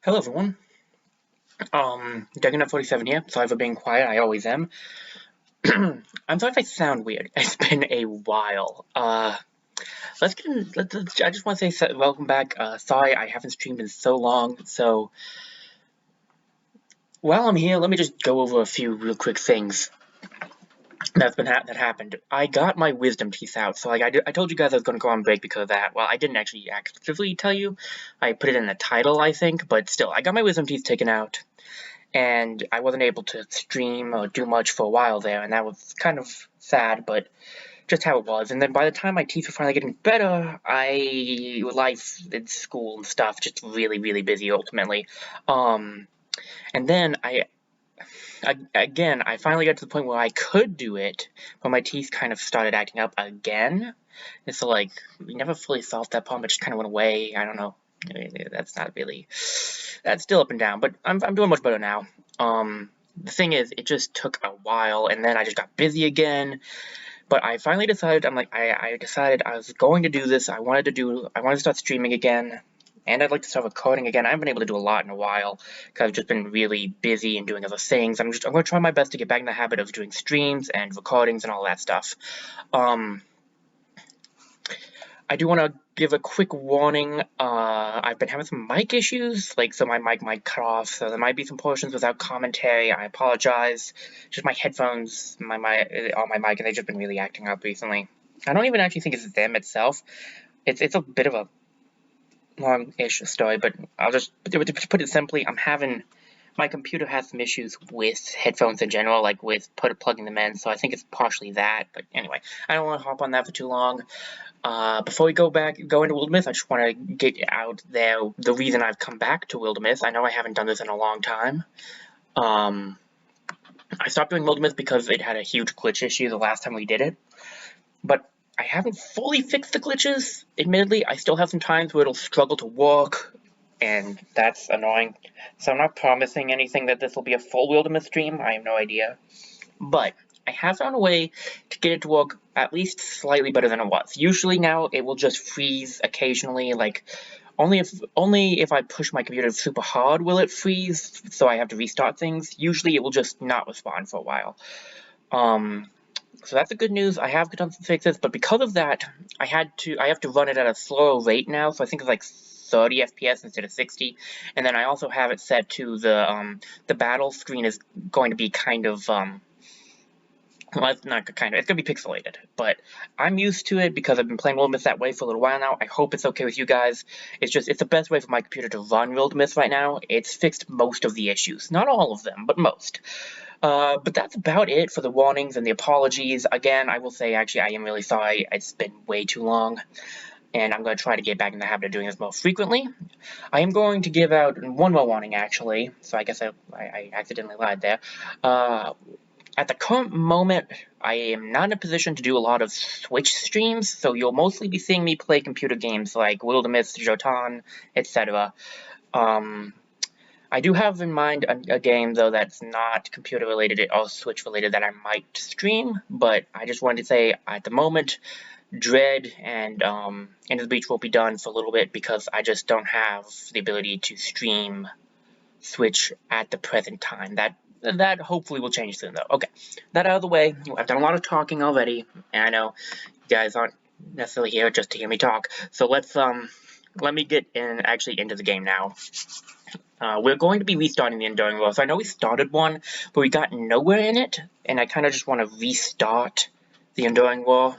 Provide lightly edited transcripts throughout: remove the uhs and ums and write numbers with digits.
Hello everyone. Dragonut47 here. Sorry for being quiet, I always am. I'm sorry if I sound weird. It's been a while. Let's get in, I just want to say welcome back. Sorry I haven't streamed in so long, so while I'm here, let me just go over a few real quick things that happened. I got my wisdom teeth out, so I told you guys I was going to go on break because of that. Well, I didn't actually actively tell you. I put it in the title, I think, but still, I got my wisdom teeth taken out. And I wasn't able to stream or do much for a while there, and that was kind of sad, but just how it was. And then by the time my teeth were finally getting better, life in school and stuff, just really, really busy ultimately. And then I finally got to the point where I could do it, but my teeth kind of started acting up again. And so, like, we never fully solved that problem, it just kind of went away. I don't know. That's not really, that's still up and down, but I'm doing much better now. The thing is, it just took a while, and then I just got busy again. But I finally decided, I decided I was going to do this. I wanted to start streaming again, and I'd like to start recording again. I haven't been able to do a lot in a while because I've just been really busy and doing other things. I'm going to try my best to get back in the habit of doing streams and recordings and all that stuff. I do want to give a quick warning. I've been having some mic issues, so my mic might cut off, so there might be some portions without commentary. I apologize. Just my headphones, on my mic, and they've just been really acting up recently. I don't even actually think it's them itself. It's a bit of a long-ish story, but I'll just put it simply. My computer has some issues with headphones in general, like with plugging them in, so I think it's partially that. But anyway, I don't want to hop on that for too long. Before we go into Wildermyth, I just want to get out there the reason I've come back to Wildermyth. I know I haven't done this in a long time. I stopped doing Wildermyth because it had a huge glitch issue the last time we did it. But I haven't fully fixed the glitches, admittedly. I still have some times where it'll struggle to work, and that's annoying. So I'm not promising anything that this will be a full Wildermyth stream. I have no idea. But I have found a way to get it to work at least slightly better than it was. Usually now it will just freeze occasionally, like only if I push my computer super hard will it freeze, so I have to restart things. Usually it will just not respond for a while. So that's the good news. I have done some fixes, but because of that, I have to run it at a slower rate now, so I think it's like 30 FPS instead of 60, and then I also have it set to the battle screen is going to be kind of well, it's not kind of, it's going to be pixelated, but I'm used to it because I've been playing Wildermyth that way for a little while now. I hope it's okay with you guys. It's the best way for my computer to run Wildermyth right now. It's fixed most of the issues. Not all of them, but most. But that's about it for the warnings and the apologies. Again, I will say, actually, I am really sorry. It's been way too long, and I'm going to try to get back in the habit of doing this more frequently. I am going to give out one more warning, actually, so I guess I accidentally lied there. At the current moment, I am not in a position to do a lot of Switch streams, so you'll mostly be seeing me play computer games like Wildermyth, Jotun, etc. I do have in mind a game, though, that's not computer-related or Switch-related that I might stream, but I just wanted to say, at the moment, Dread and Into the Breach will be done for a little bit because I just don't have the ability to stream Switch at the present time. That hopefully will change soon, though. Okay, that out of the way. I've done a lot of talking already, and I know you guys aren't necessarily here just to hear me talk. So let me get actually into the game now. We're going to be restarting the Enduring War. So I know we started one, but we got nowhere in it, and I kind of just want to restart the Enduring War.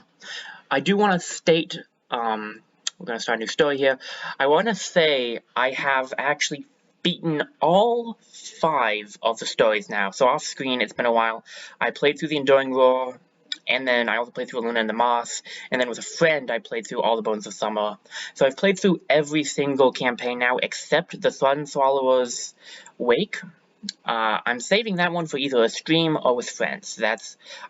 I do want to state, we're going to start a new story here. I want to say I have actually beaten all 5 of the stories now. So off screen, it's been a while. I played through the Enduring War, and then I also played through Luna and the Moss, and then with a friend I played through all the Bones of Summer. So I've played through every single campaign now except the Sun Swallower's Wake. I'm saving that one for either a stream or with friends.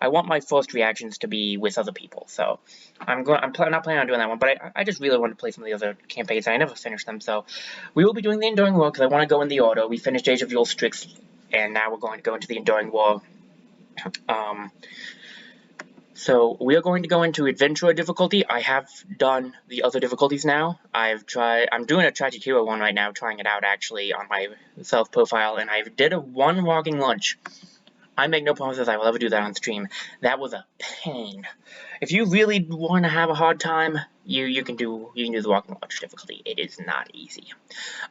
I want my first reactions to be with other people, so I'm not planning on doing that one, but I just really want to play some of the other campaigns, and I never finished them, so we will be doing the Enduring War, because I want to go in the order. We finished Age of Yule Strix, and now we're going to go into the Enduring War. So we are going to go into adventure difficulty. I have done the other difficulties now. I'm doing a Tragic Hero one right now, trying it out actually on my self profile, and I did a one walking lunch. I make no promises I will ever do that on stream. That was a pain. If you really want to have a hard time, you can do the walking lunch difficulty. It is not easy.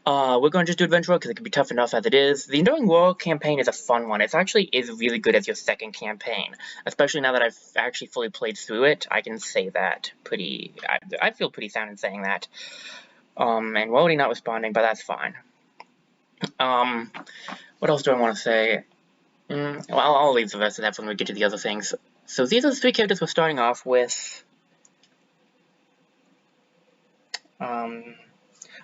We're going to just do adventure because it can be tough enough as it is. The Enduring War campaign is a fun one. It actually is really good as your second campaign, especially now that I've actually fully played through it. I can say that I feel pretty sound in saying that. And we're already not responding, but that's fine. What else do I want to say? Well, I'll leave the rest of that when we get to the other things. So these are the three characters we're starting off with. I'm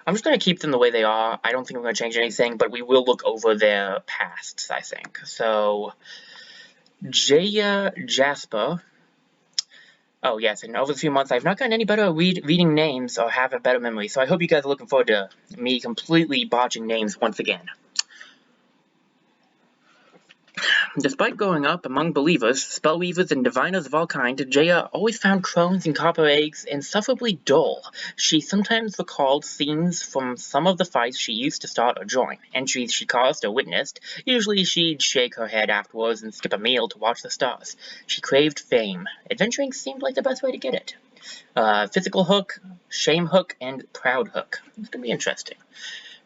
just going to keep them the way they are. I don't think I'm going to change anything, but we will look over their pasts, I think. So, Jaya Jasper. Oh, yes, and over the few months, I've not gotten any better at reading names or have a better memory, so I hope you guys are looking forward to me completely botching names once again. Despite growing up among believers, spellweavers, and diviners of all kinds, Jaya always found crones and copper eggs insufferably dull. She sometimes recalled scenes from some of the fights she used to start or join, entries she caused or witnessed. Usually she'd shake her head afterwards and skip a meal to watch the stars. She craved fame. Adventuring seemed like the best way to get it. Physical hook, shame hook, and proud hook. It's going to be interesting.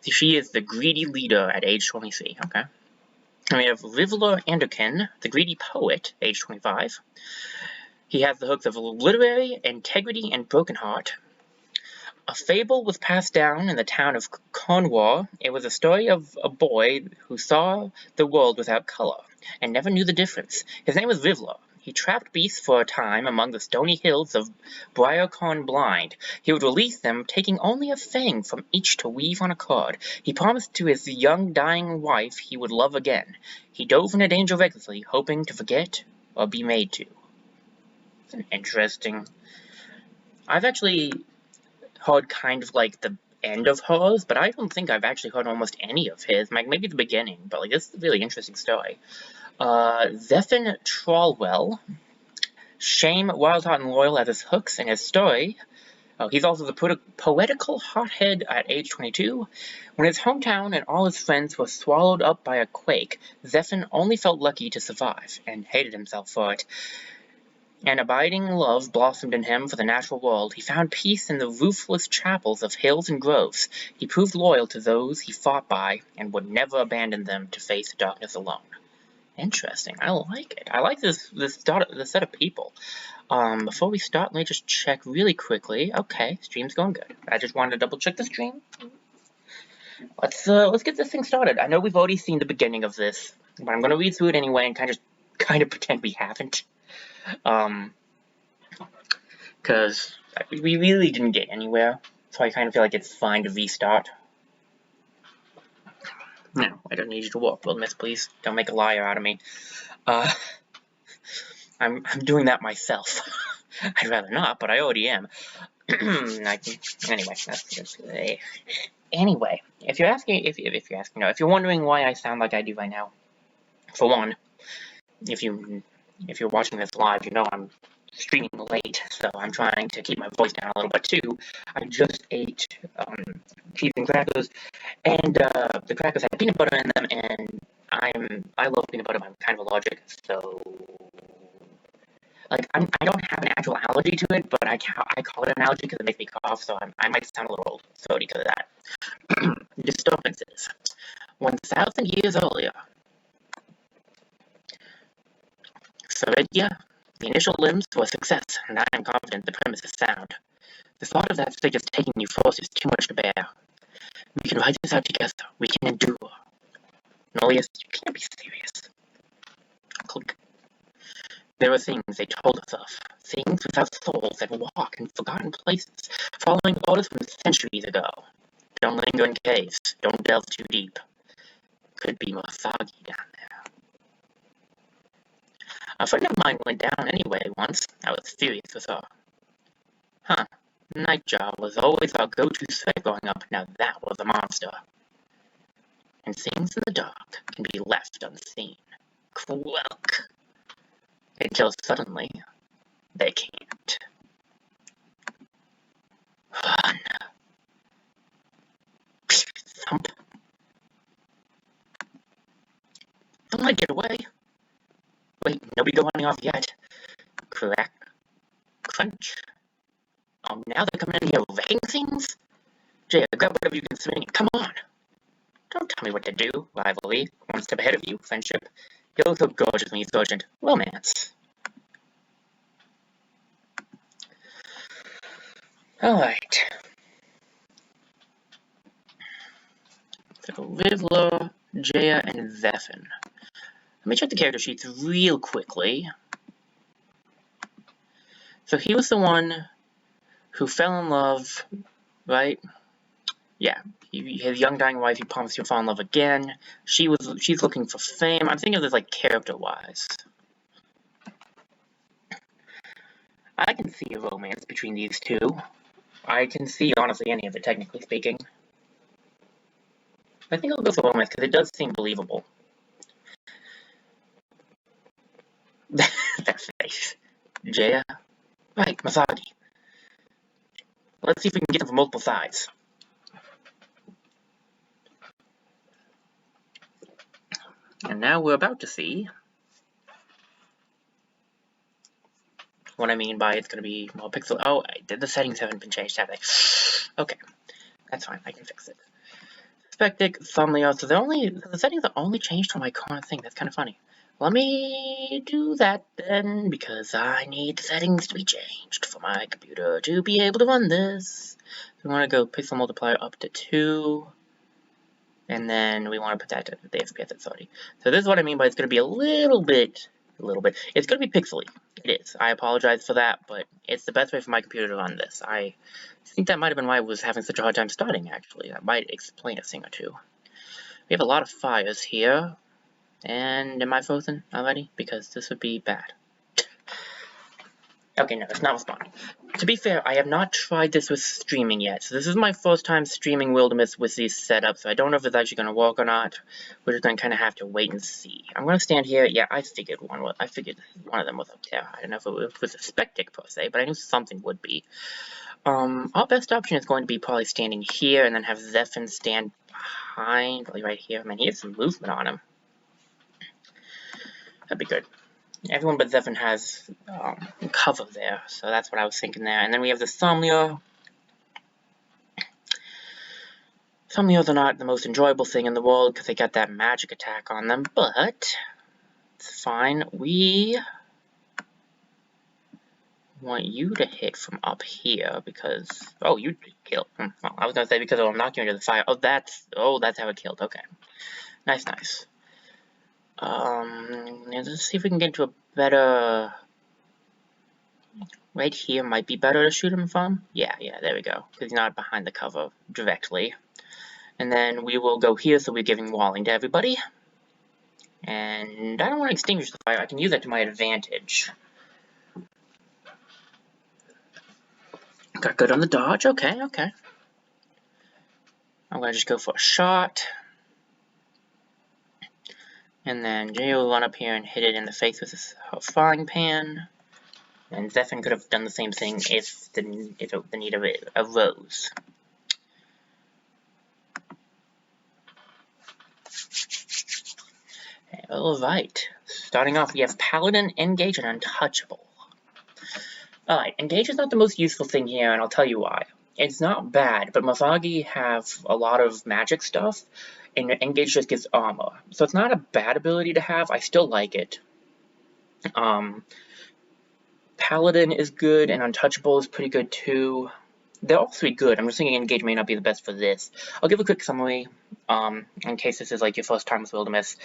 She is the greedy leader at age 23, okay? And we have Rivler Anderkin, the greedy poet, age 25. He has the hooks of literary, integrity, and broken heart. A fable was passed down in the town of Cornwall. It was a story of a boy who saw the world without color, and never knew the difference. His name was Rivler. He trapped beasts for a time among the stony hills of Briarcorn Blind. He would release them, taking only a fang from each to weave on a cord. He promised to his young dying wife he would love again. He dove into danger recklessly, hoping to forget or be made to. It's an interesting... I've actually heard kind of like the end of hers, but I don't think I've actually heard almost any of his. Like maybe the beginning, but like this is a really interesting story. Zephin Trawlwell, shame, wild-heart, and loyal as his hooks in his story. He's also the poetical hothead at age 22. When his hometown and all his friends were swallowed up by a quake, Zephin only felt lucky to survive, and hated himself for it. An abiding love blossomed in him for the natural world. He found peace in the roofless chapels of hills and groves. He proved loyal to those he fought by, and would never abandon them to face darkness alone. Interesting. I like it. I like this set of people. Before we start, let me just check really quickly. Okay, stream's going good. I just wanted to double check the stream. Let's get this thing started. I know we've already seen the beginning of this, but I'm going to read through it anyway and kind of pretend we haven't. Because we really didn't get anywhere, so I kind of feel like it's fine to restart. No, I don't need you to walk, Wildermyth, please. Don't make a liar out of me. I'm doing that myself. I'd rather not, but I already am. Anyway, anyway, if you're wondering why I sound like I do right now, for one, if you're watching this live, you know I'm streaming late, so I'm trying to keep my voice down a little bit too. I just ate cheese and crackers, and the crackers had peanut butter in them, and I love peanut butter, but I'm kind of allergic, so like I don't have an actual allergy to it, but I call it an allergy because it makes me cough, so I might sound a little throaty because of that. Disturbances. 1,000 years earlier. Sovedia, the initial limbs were a success, and I am confident the premise is sound. The thought of that figure's taking you first is too much to bear. We can write this out together. We can endure. Nolius, you can't be serious. Click. There were things they told us of. Things without souls that walk in forgotten places, following orders from centuries ago. Don't linger in caves. Don't delve too deep. Could be more soggy down there. A friend of mine went down anyway once. I was furious with her. Huh. Nightjar was always our go-to threat growing up. Now that was a monster. And things in the dark can be left unseen. Quelk. Until suddenly, They can't. Fun. Thump. Don't let it get away. Wait, nobody go running off yet. Crack. Crunch. Oh, now they're coming in here wrecking things? Jay, grab whatever you can swing. Come on. Don't tell me what to do. Rivalry. One step ahead of you. Friendship. You look so gorgeous when you're urgent. Romance. Alright. So, Rivler, Jaya, and Zephin. Let me check the character sheets real quickly. So he was the one who fell in love, right? Yeah, his young dying wife, he promised to fall in love again. She's looking for fame. I'm thinking of this like character-wise. I can see a romance between these two. I can see, honestly, any of it, technically speaking. I think I'll go for romance, because it does seem believable. That face. Jaya? Right, Masagi. Let's see if we can get them from multiple sides. And now we're about to see what I mean by it's going to be more pixel. Oh, the settings haven't been changed, have they? Okay, that's fine. I can fix it. Spectic, thumbnail. So the settings are only changed from my current thing. That's kind of funny. Let me do that then, because I need the settings to be changed for my computer to be able to run this. We want to go pixel multiplier up to 2. And then we want to put that to the FPS at 30. So this is what I mean by it's going to be a little bit. It's going to be pixely. It is. I apologize for that, but it's the best way for my computer to run this. I think that might have been why I was having such a hard time starting, actually. That might explain a thing or two. We have a lot of fires here. And am I frozen already? Because this would be bad. Okay, no, it's not responding. To be fair, I have not tried this with streaming yet. So this is my first time streaming Wildermyth with these setups. So I don't know if it's actually going to work or not. We're just going to kind of have to wait and see. I'm going to stand here. Yeah, I figured one of them was up there. I don't know if it was a spectic per se, but I knew something would be. Our best option is going to be probably standing here and then have Zephin stand behind, like right here. I mean, he has some movement on him. That'd be good. Everyone but Zephin has cover there, so that's what I was thinking there. And then we have the Somnia. Somnias are not the most enjoyable thing in the world because they got that magic attack on them, but it's fine. We want you to hit from up here because you killed. Well, I was gonna say because it'll knock you into the fire. Oh, that's how it killed. Okay, nice. Let's see if we can get into a better. Right here might be better to shoot him from. Yeah, there we go. Because he's not behind the cover directly. And then we will go here, so we're giving walling to everybody. And I don't want to extinguish the fire. I can use that to my advantage. Got good on the dodge. Okay. I'm going to just go for a shot. And then Jay will run up here and hit it in the face with her frying pan. And Zephin could have done the same thing if the need of it arose. Alright, starting off we have Paladin, Engage, and Untouchable. Alright, Engage is not the most useful thing here, and I'll tell you why. It's not bad, but Masagi have a lot of magic stuff, and Engage just gives armor. So it's not a bad ability to have, I still like it. Paladin is good, and Untouchable is pretty good too. They're all three good. I'm just thinking Engage may not be the best for this. I'll give a quick summary, in case this is like your first time with Wildermyth.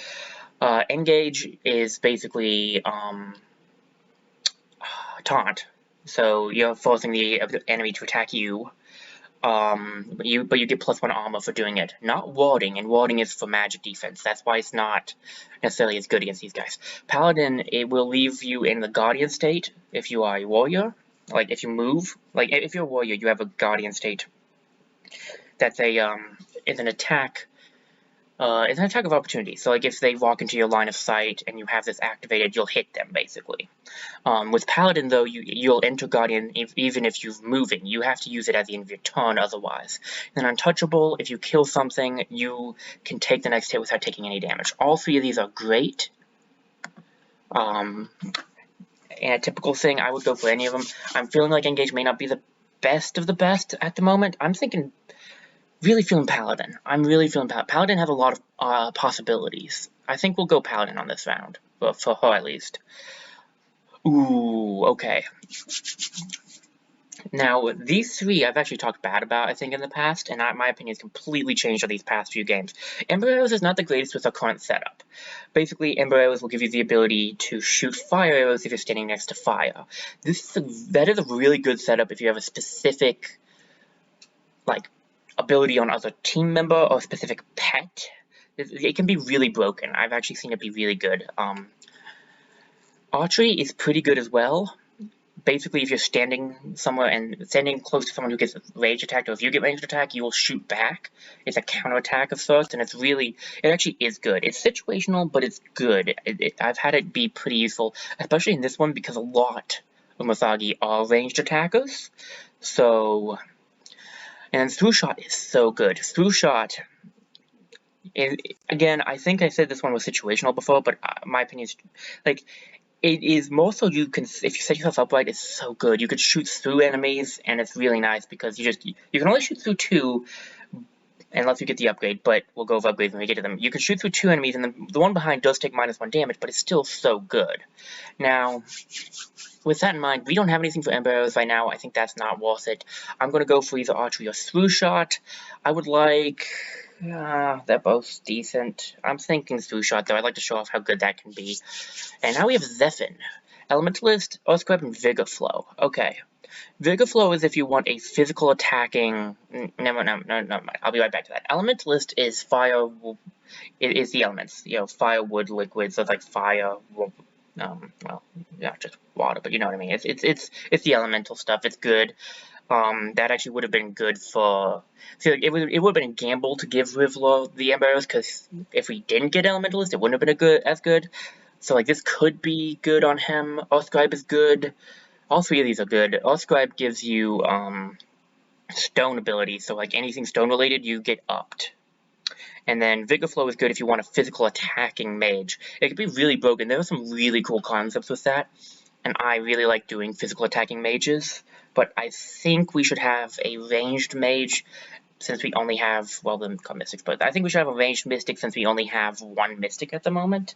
Engage is basically taunt. So you're forcing the enemy to attack you. But you get +1 armor for doing it. Not warding, and warding is for magic defense. That's why it's not necessarily as good against these guys. Paladin, it will leave you in the guardian state if you are a warrior. Like if you move, like if you're a warrior, you have a guardian state. That's it's an attack It's an attack of opportunity. So, like, if they walk into your line of sight and you have this activated, you'll hit them, basically. With Paladin, though, you'll enter Guardian even if you're moving. You have to use it at the end of your turn otherwise. Then Untouchable, if you kill something, you can take the next hit without taking any damage. All three of these are great. And a typical thing, I would go for any of them. I'm feeling like Engage may not be the best of the best at the moment. I'm thinking, really feeling Paladin. I'm really feeling Paladin. Paladin have a lot of possibilities. I think we'll go Paladin on this round, for her at least. Ooh, okay. Now, these three I've actually talked bad about, I think, in the past, and my opinion has completely changed on these past few games. Ember Arrows is not the greatest with our current setup. Basically, Ember Arrows will give you the ability to shoot fire arrows if you're standing next to fire. That is a really good setup if you have a specific, like, ability on other team member or a specific pet. It can be really broken. I've actually seen it be really good. Archery is pretty good as well. Basically, if you're standing somewhere and standing close to someone who gets ranged attacked, or if you get ranged attack, you will shoot back. It's a counterattack of sorts, and it actually is good. It's situational, but it's good. I've had it be pretty useful, especially in this one, because a lot of Masagi are ranged attackers. So, and Through Shot is so good. Through Shot, again, I think I said this one was situational before, but my opinion is, like, it is more so if you set yourself up right, it's so good. You could shoot through enemies, and it's really nice because you can only shoot through 2 unless you get the upgrade, but we'll go over upgrades when we get to them. You can shoot through 2 enemies, and the one behind does take -1 damage, but it's still so good. Now, with that in mind, we don't have anything for Ember Arrows right now. I think that's not worth it. I'm going to go for either Archery or Through Shot. I would like... they're both decent. I'm thinking Through Shot, though. I'd like to show off how good that can be. And now we have Zephyr. Elementalist, Earthgrab, and Vigor Flow. Okay. Vigor Flow is if you want a physical attacking... No, I'll be right back to that. Elementalist is fire... It is the elements. You know, fire, wood, liquid, so it's like fire... well, not just water, but you know what I mean. It's the elemental stuff. It's good. That actually would have been good for... See, like, it would have been a gamble to give Rivlo the Ember Arrows, because if we didn't get Elementalist, it wouldn't have been as good. So, like, this could be good on him. Earthscribe is good. All three of these are good. Earthscribe gives you, stone ability, so, like, anything stone-related, you get upped. And then Vigor Flow is good if you want a physical attacking mage. It could be really broken. There are some really cool concepts with that, and I really like doing physical attacking mages. But I think we should have a ranged mage, since we only have, well, the Mystics, but I think we should have a ranged Mystic since we only have 1 Mystic at the moment.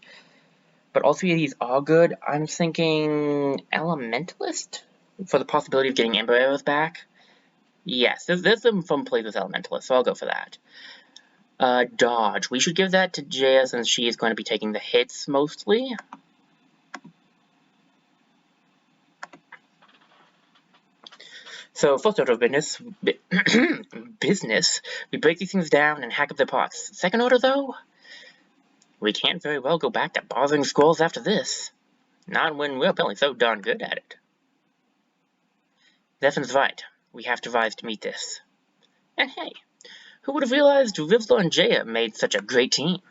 But all 3 of these are good. I'm thinking Elementalist for the possibility of getting Ember Arrows back. Yes, there's some fun plays with Elementalist, so I'll go for that. Dodge. We should give that to Jaya since she is going to be taking the hits mostly. So, first order of business, we break these things down and hack up their parts. Second order, though, we can't very well go back to bothering scrolls after this. Not when we're apparently so darn good at it. Zephyr's right. We have to rise to meet this. And hey, who would have realized Rivlo and Jaya made such a great team?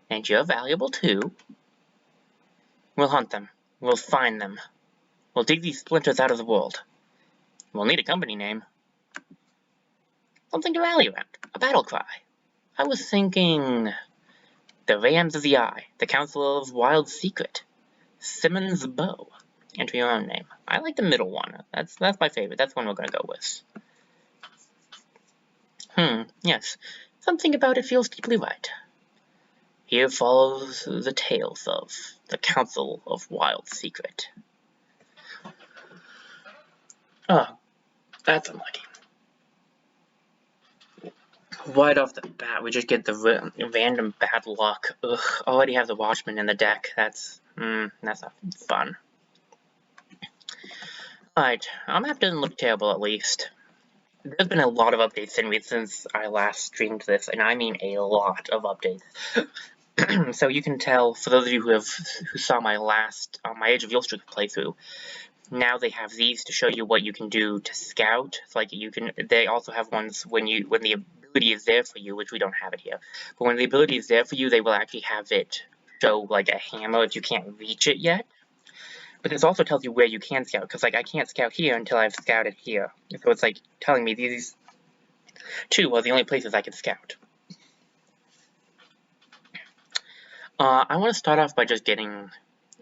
And you're valuable, too. We'll hunt them. We'll find them. We'll dig these splinters out of the world. We'll need a company name. Something to rally around. A battle cry. I was thinking... The Rams of the Eye. The Council of Wild Secret. Simmons Bow. Enter your own name. I like the middle one. That's my favorite. That's one we're going to go with. Yes. Something about it feels deeply right. Here follows the tales of the Council of Wild Secret. Oh, that's unlucky. Right off the bat, we just get the random bad luck. Ugh, already have the Watchman in the deck. That's not fun. Alright, our map doesn't look terrible at least. There's been a lot of updates since I last streamed this, and I mean a lot of updates. So you can tell, for those of you who saw my last, my Age of Yulstrik playthrough, now they have these to show you what you can do to scout. It's like they also have ones when the ability is there for you, which we don't have it here, but when the ability is there for you, they will actually have it show like a hammer if you can't reach it yet. But this also tells you where you can scout, because like I can't scout here until I've scouted here. So it's like telling me these two are the only places I can scout. I want to start off by just getting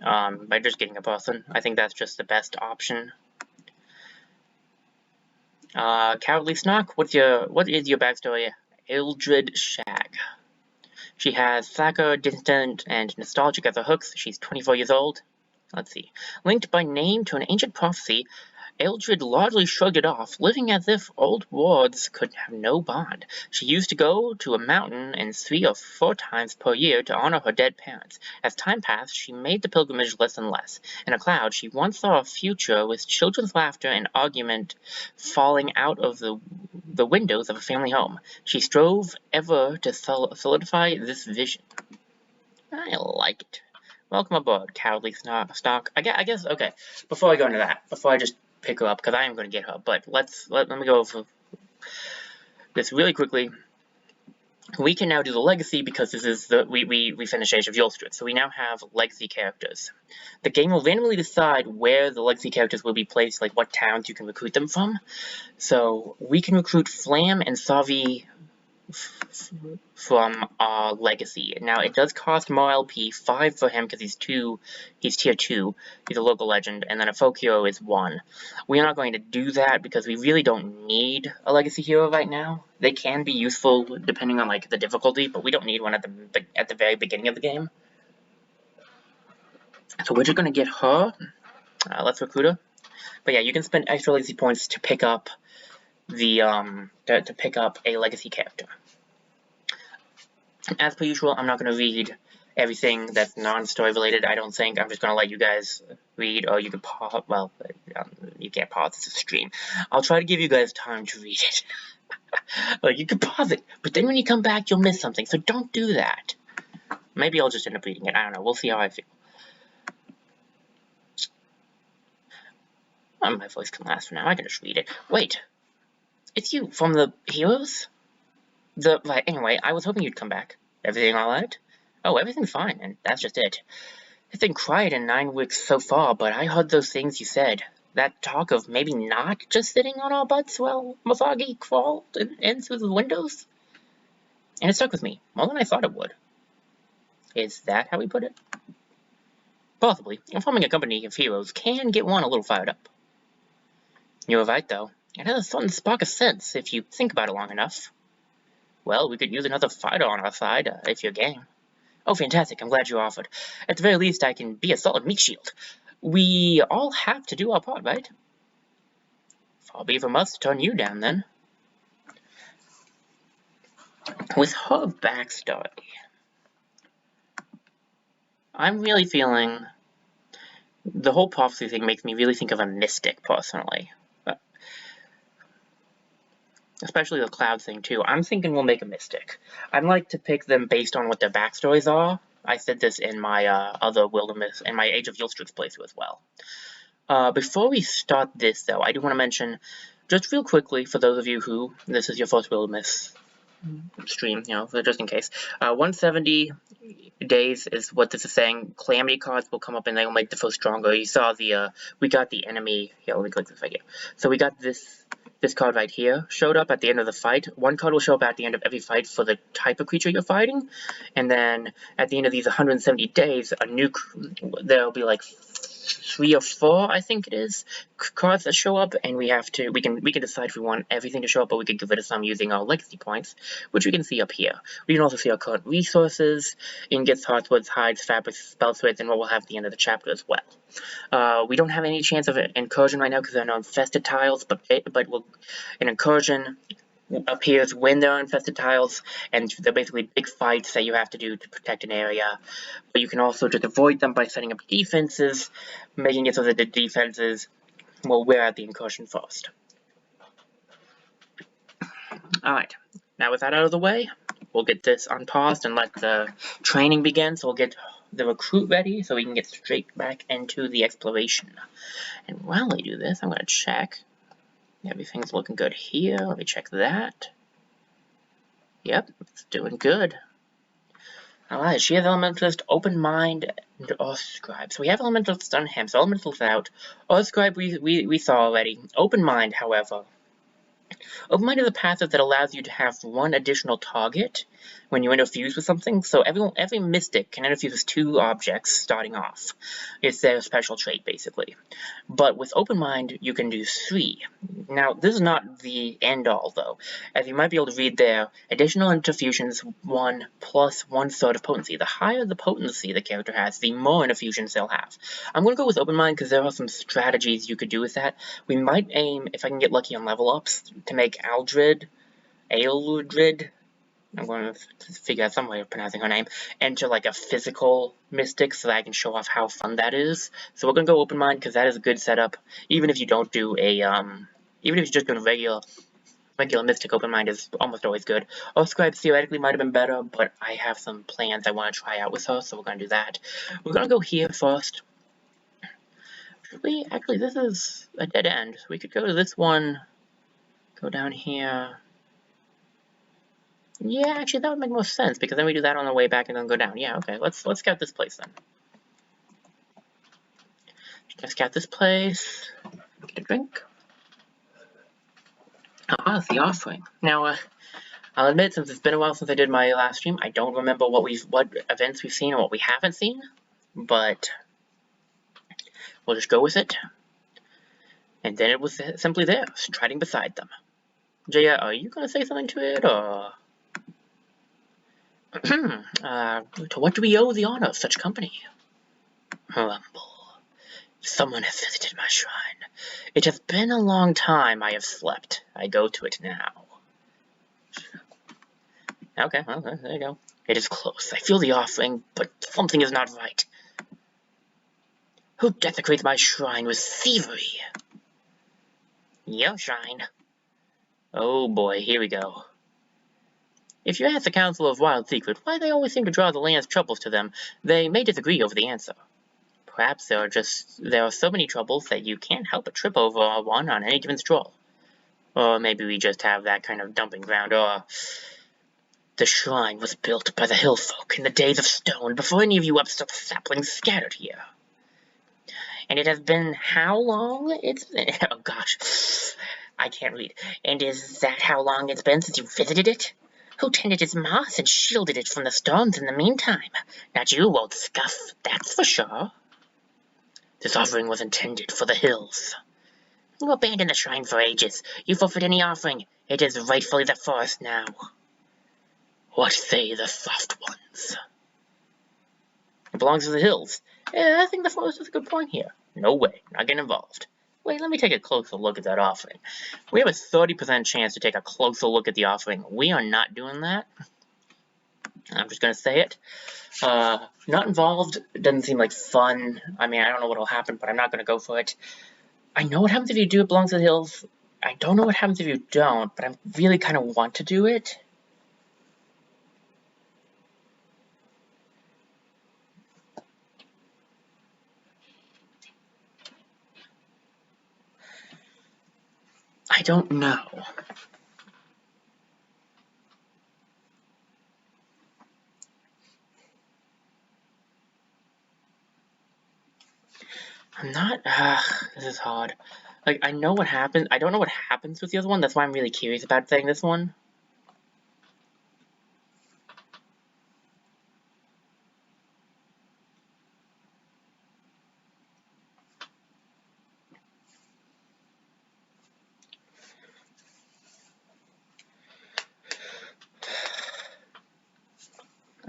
a person. I think that's just the best option. Cowardly Snock, what is your backstory? Eldred Shag. She has slacker, distant, and nostalgic as her hooks. She's 24 years old. Let's see. Linked by name to an ancient prophecy, Eldred largely shrugged it off, living as if old wards could have no bond. She used to go to a mountain and 3 or 4 times per year to honor her dead parents. As time passed, she made the pilgrimage less and less. In a cloud, she once saw a future with children's laughter and argument falling out of the windows of a family home. She strove ever to solidify this vision. I like it. Welcome aboard, Cowardly Snock. I guess, okay, before I go into that, before I just pick her up, because I am going to get her, but let me go over this really quickly. We can now do the legacy because this is we finished Age of Yulstrut, so we now have legacy characters. The game will randomly decide where the legacy characters will be placed, like what towns you can recruit them from. So we can recruit Flam and Savi from legacy. Now it does cost more LP, 5 for him because he's tier 2, he's a local legend, and then a folk hero is 1. We are not going to do that because we really don't need a legacy hero right now. They can be useful depending on like the difficulty, but we don't need one at the very beginning of the game. So we're just gonna get her. Let's recruit her. But yeah, you can spend extra legacy points to pick up the to pick up a legacy character. As per usual, I'm not going to read everything that's non-story related. I don't think. I'm just going to let you guys read, or you can pause. Well, you can't pause. It's a stream. I'll try to give you guys time to read it. Like, you can pause it, but then when you come back, you'll miss something. So don't do that. Maybe I'll just end up reading it. I don't know. We'll see how I feel. My voice can last for now. I can just read it. Wait. It's you from the Heroes? Anyway, I was hoping you'd come back. Everything alright? Oh, everything's fine, and that's just it. It's been quiet in 9 weeks so far, but I heard those things you said. That talk of maybe not just sitting on our butts while Mafagi crawled in through the windows? And it stuck with me, more than I thought it would. Is that how we put it? Possibly. Forming a company of heroes can get one a little fired up. You're right, though. It has a certain spark of sense if you think about it long enough. Well, we could use another fighter on our side, if you're game. Oh, fantastic, I'm glad you offered. At the very least, I can be a solid meat shield. We all have to do our part, right? Far be from us to turn you down, then. With her backstory, I'm really feeling... The whole prophecy thing makes me really think of a mystic, personally. Especially the cloud thing, too. I'm thinking we'll make a mystic. I'd like to pick them based on what their backstories are. I said this in my other Wildermyth, and my Age of Yulstrut's playthrough as well. Before we start this, though, I do want to mention, just real quickly, for those of you who, this is your first Wildermyth stream, you know, just in case. 170 days is what this is saying. Calamity cards will come up and they will make the foe stronger. You saw the, we got the enemy, here, let me click this right here. So we got this card right here showed up at the end of the fight. One card will show up at the end of every fight for the type of creature you're fighting. And then at the end of these 170 days, there'll be like 3 or 4, I think it is, cards that show up, and we can decide if we want everything to show up, or we can give it to some using our legacy points, which we can see up here. We can also see our current resources, ingots, heartswoods, hides, fabrics, spell threads, and what we'll have at the end of the chapter as well. We don't have any chance of incursion right now because there are no infested tiles, but an incursion appears when there are infested tiles, and they're basically big fights that you have to do to protect an area. But you can also just avoid them by setting up defenses, making it so that the defenses will wear out the incursion first. Alright, now with that out of the way, we'll get this unpaused and let the training begin, so we'll get the recruit ready so we can get straight back into the exploration. And while I do this, I'm going to check. Everything's looking good here. Let me check that. Yep, it's doing good. Alright, she has Elementalist, Open Mind, and Scribe. So we have Elementalist on him, so Elementalist out. Scribe we saw already. Open Mind, however. Open Mind is a passive that allows you to have one additional target when you interfuse with something. So every Mystic can interfuse with 2 objects starting off. It's their special trait, basically. But with Open Mind, you can do 3. Now, this is not the end-all, though. As you might be able to read there, additional interfusions 1 plus 1/3 of potency. The higher the potency the character has, the more interfusions they'll have. I'm going to go with Open Mind because there are some strategies you could do with that. We might aim, if I can get lucky on level ups, to make Aeldred, I'm going to figure out some way of pronouncing her name, enter like a physical mystic so that I can show off how fun that is. So we're going to go Open Mind because that is a good setup. Even if you don't do a, even if you're just doing a regular mystic, Open Mind is almost always good. Scribe theoretically might have been better, but I have some plans I want to try out with her, so we're going to do that. We're going to go here first. Should we? Actually, this is a dead end. We could go to this one, go down here. Yeah, actually, that would make more sense, because then we do that on the way back and then go down. Yeah, okay, let's scout this place, then. Let's scout this place. Get a drink. Ah, it's the offering. Now, I'll admit, since it's been a while since I did my last stream, I don't remember what events we've seen and what we haven't seen, but we'll just go with it. And then it was simply there, striding beside them. Jaya, are you going to say something to it, or... to what do we owe the honor of such company? Humble. Someone has visited my shrine. It has been a long time I have slept. I go to it now. Okay, well, there you go. It is close. I feel the offering, but something is not right. Who desecrates my shrine with thievery? Your shrine. Oh boy, here we go. If you ask the Council of Wild Secret why they always seem to draw the land's troubles to them, they may disagree over the answer. Perhaps there are so many troubles that you can't help but trip over one on any given stroll. Or maybe we just have that kind of dumping ground, or... The shrine was built by the hill folk in the days of stone, before any of you upstart saplings scattered here. And it has been how long it's been? Oh gosh, I can't read. And is that how long it's been since you visited it? Who tended its moss and shielded it from the storms in the meantime? Not you, old scuff, that's for sure. This offering was intended for the hills. You abandoned the shrine for ages. You forfeit any offering. It is rightfully the forest now. What say the soft ones? It belongs to the hills. Yeah, I think the forest is a good point here. No way, not getting involved. Wait, let me take a closer look at that offering. We have a 30% chance to take a closer look at the offering. We are not doing that. I'm just going to say it. Not involved doesn't seem like fun. I mean, I don't know what will happen, but I'm not going to go for it. I know what happens if you do it belongs to the hills. I don't know what happens if you don't, but I really kind of want to do it. I don't know. I'm not, this is hard. Like, I know what happens, I don't know what happens with the other one, that's why I'm really curious about saying this one.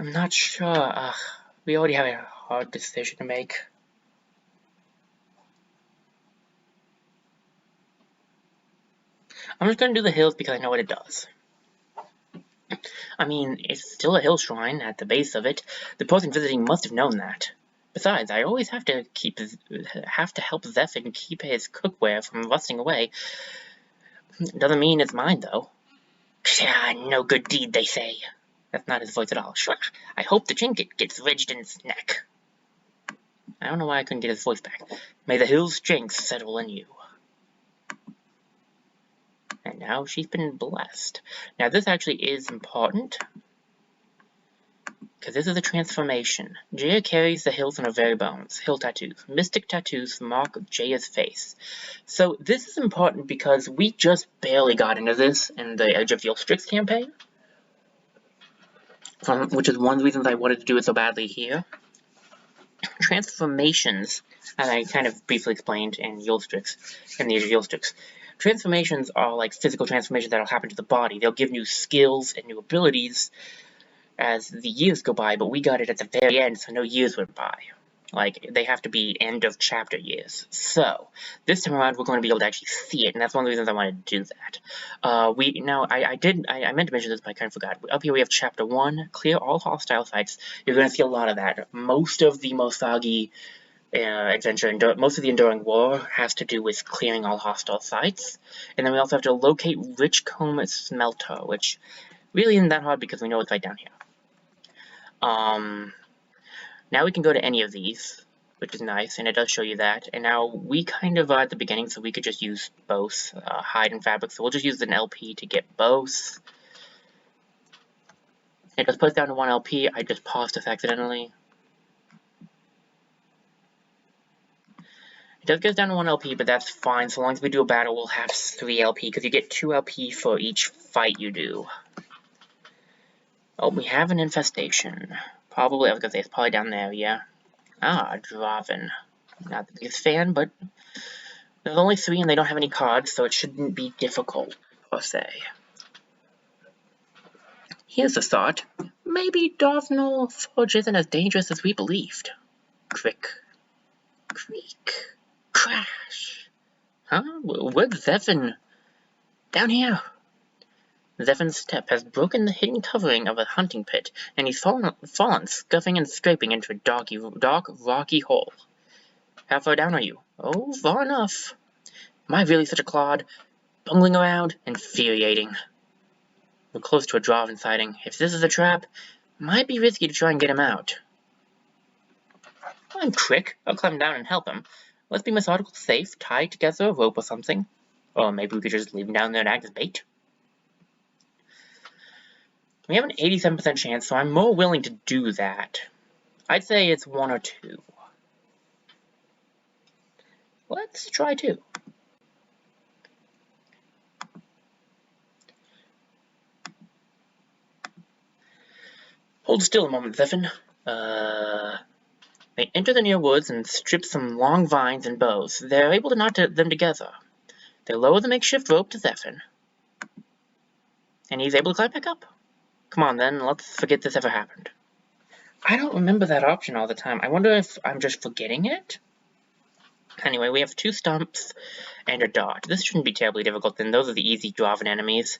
I'm not sure, we already have a hard decision to make. I'm just gonna do the hills because I know what it does. I mean, it's still a hill shrine at the base of it. The person visiting must have known that. Besides, I always have to help Zephin keep his cookware from rusting away. Doesn't mean it's mine, though. No good deed, they say. That's not his voice at all. Sure, I hope the trinket gets ridged in its neck. I don't know why I couldn't get his voice back. May the hill's strength settle in you. And And now she's been blessed. Now this actually is important, because this is a transformation. Jaya carries the hills on her very bones. Hill tattoos. Mystic tattoos mark Jaya's face. So this is important because we just barely got into this in the Edge of the Strix campaign. Which is one of the reasons I wanted to do it so badly here. Transformations, as I kind of briefly explained in the Age of Yulstrix. Transformations are like physical transformations that'll happen to the body. They'll give new skills and new abilities as the years go by, but we got it at the very end, so no years went by. Like, they have to be end of chapter years. So, this time around, we're going to be able to actually see it, and that's one of the reasons I wanted to do that. I meant to mention this, but I kind of forgot. Up here we have chapter 1, clear all hostile sites. You're going to see a lot of that. Most of the Mosagi adventure, most of the Enduring War has to do with clearing all hostile sites. And then we also have to locate Richcomb Smelter, which really isn't that hard because we know it's right down here. Now we can go to any of these, which is nice, and it does show you that. And now we kind of are at the beginning, so we could just use both, hide and fabric. So we'll just use an LP to get both. It does put us down to 1 LP. I just paused this accidentally. It does get us down to 1 LP, but that's fine. So long as we do a battle, we'll have 3 LP, because you get 2 LP for each fight you do. Oh, we have an infestation. Probably, I was going to say, it's probably down there, yeah. Ah, Draven. Not the biggest fan, but there's only 3 and they don't have any cards, so it shouldn't be difficult, per se. Here's a thought. Maybe Dovnal Forge isn't as dangerous as we believed. Crick. Creak. Crash. Huh? Where's Zephyr? Down here. Zephyr's step has broken the hidden covering of a hunting pit, and he's fallen scuffing and scraping into a dark, rocky hole. How far down are you? Oh, far enough. Am I really such a clod? Bungling around? Infuriating. We're close to a Draven sighting. If this is a trap, it might be risky to try and get him out. I'm quick. I'll climb down and help him. Let's be methodical, safe, tie together a rope or something. Or maybe we could just leave him down there and act as bait. We have an 87% chance, so I'm more willing to do that. I'd say it's 1 or 2. Let's try 2. Hold still a moment, Zephyr. They enter the near woods and strip some long vines and boughs. They're able to knot them together. They lower the makeshift rope to Zephyr, and he's able to climb back up. Come on, then, let's forget this ever happened. I don't remember that option all the time. I wonder if I'm just forgetting it? Anyway, we have 2 stumps and a dot. This shouldn't be terribly difficult, then those are the easy Draven enemies.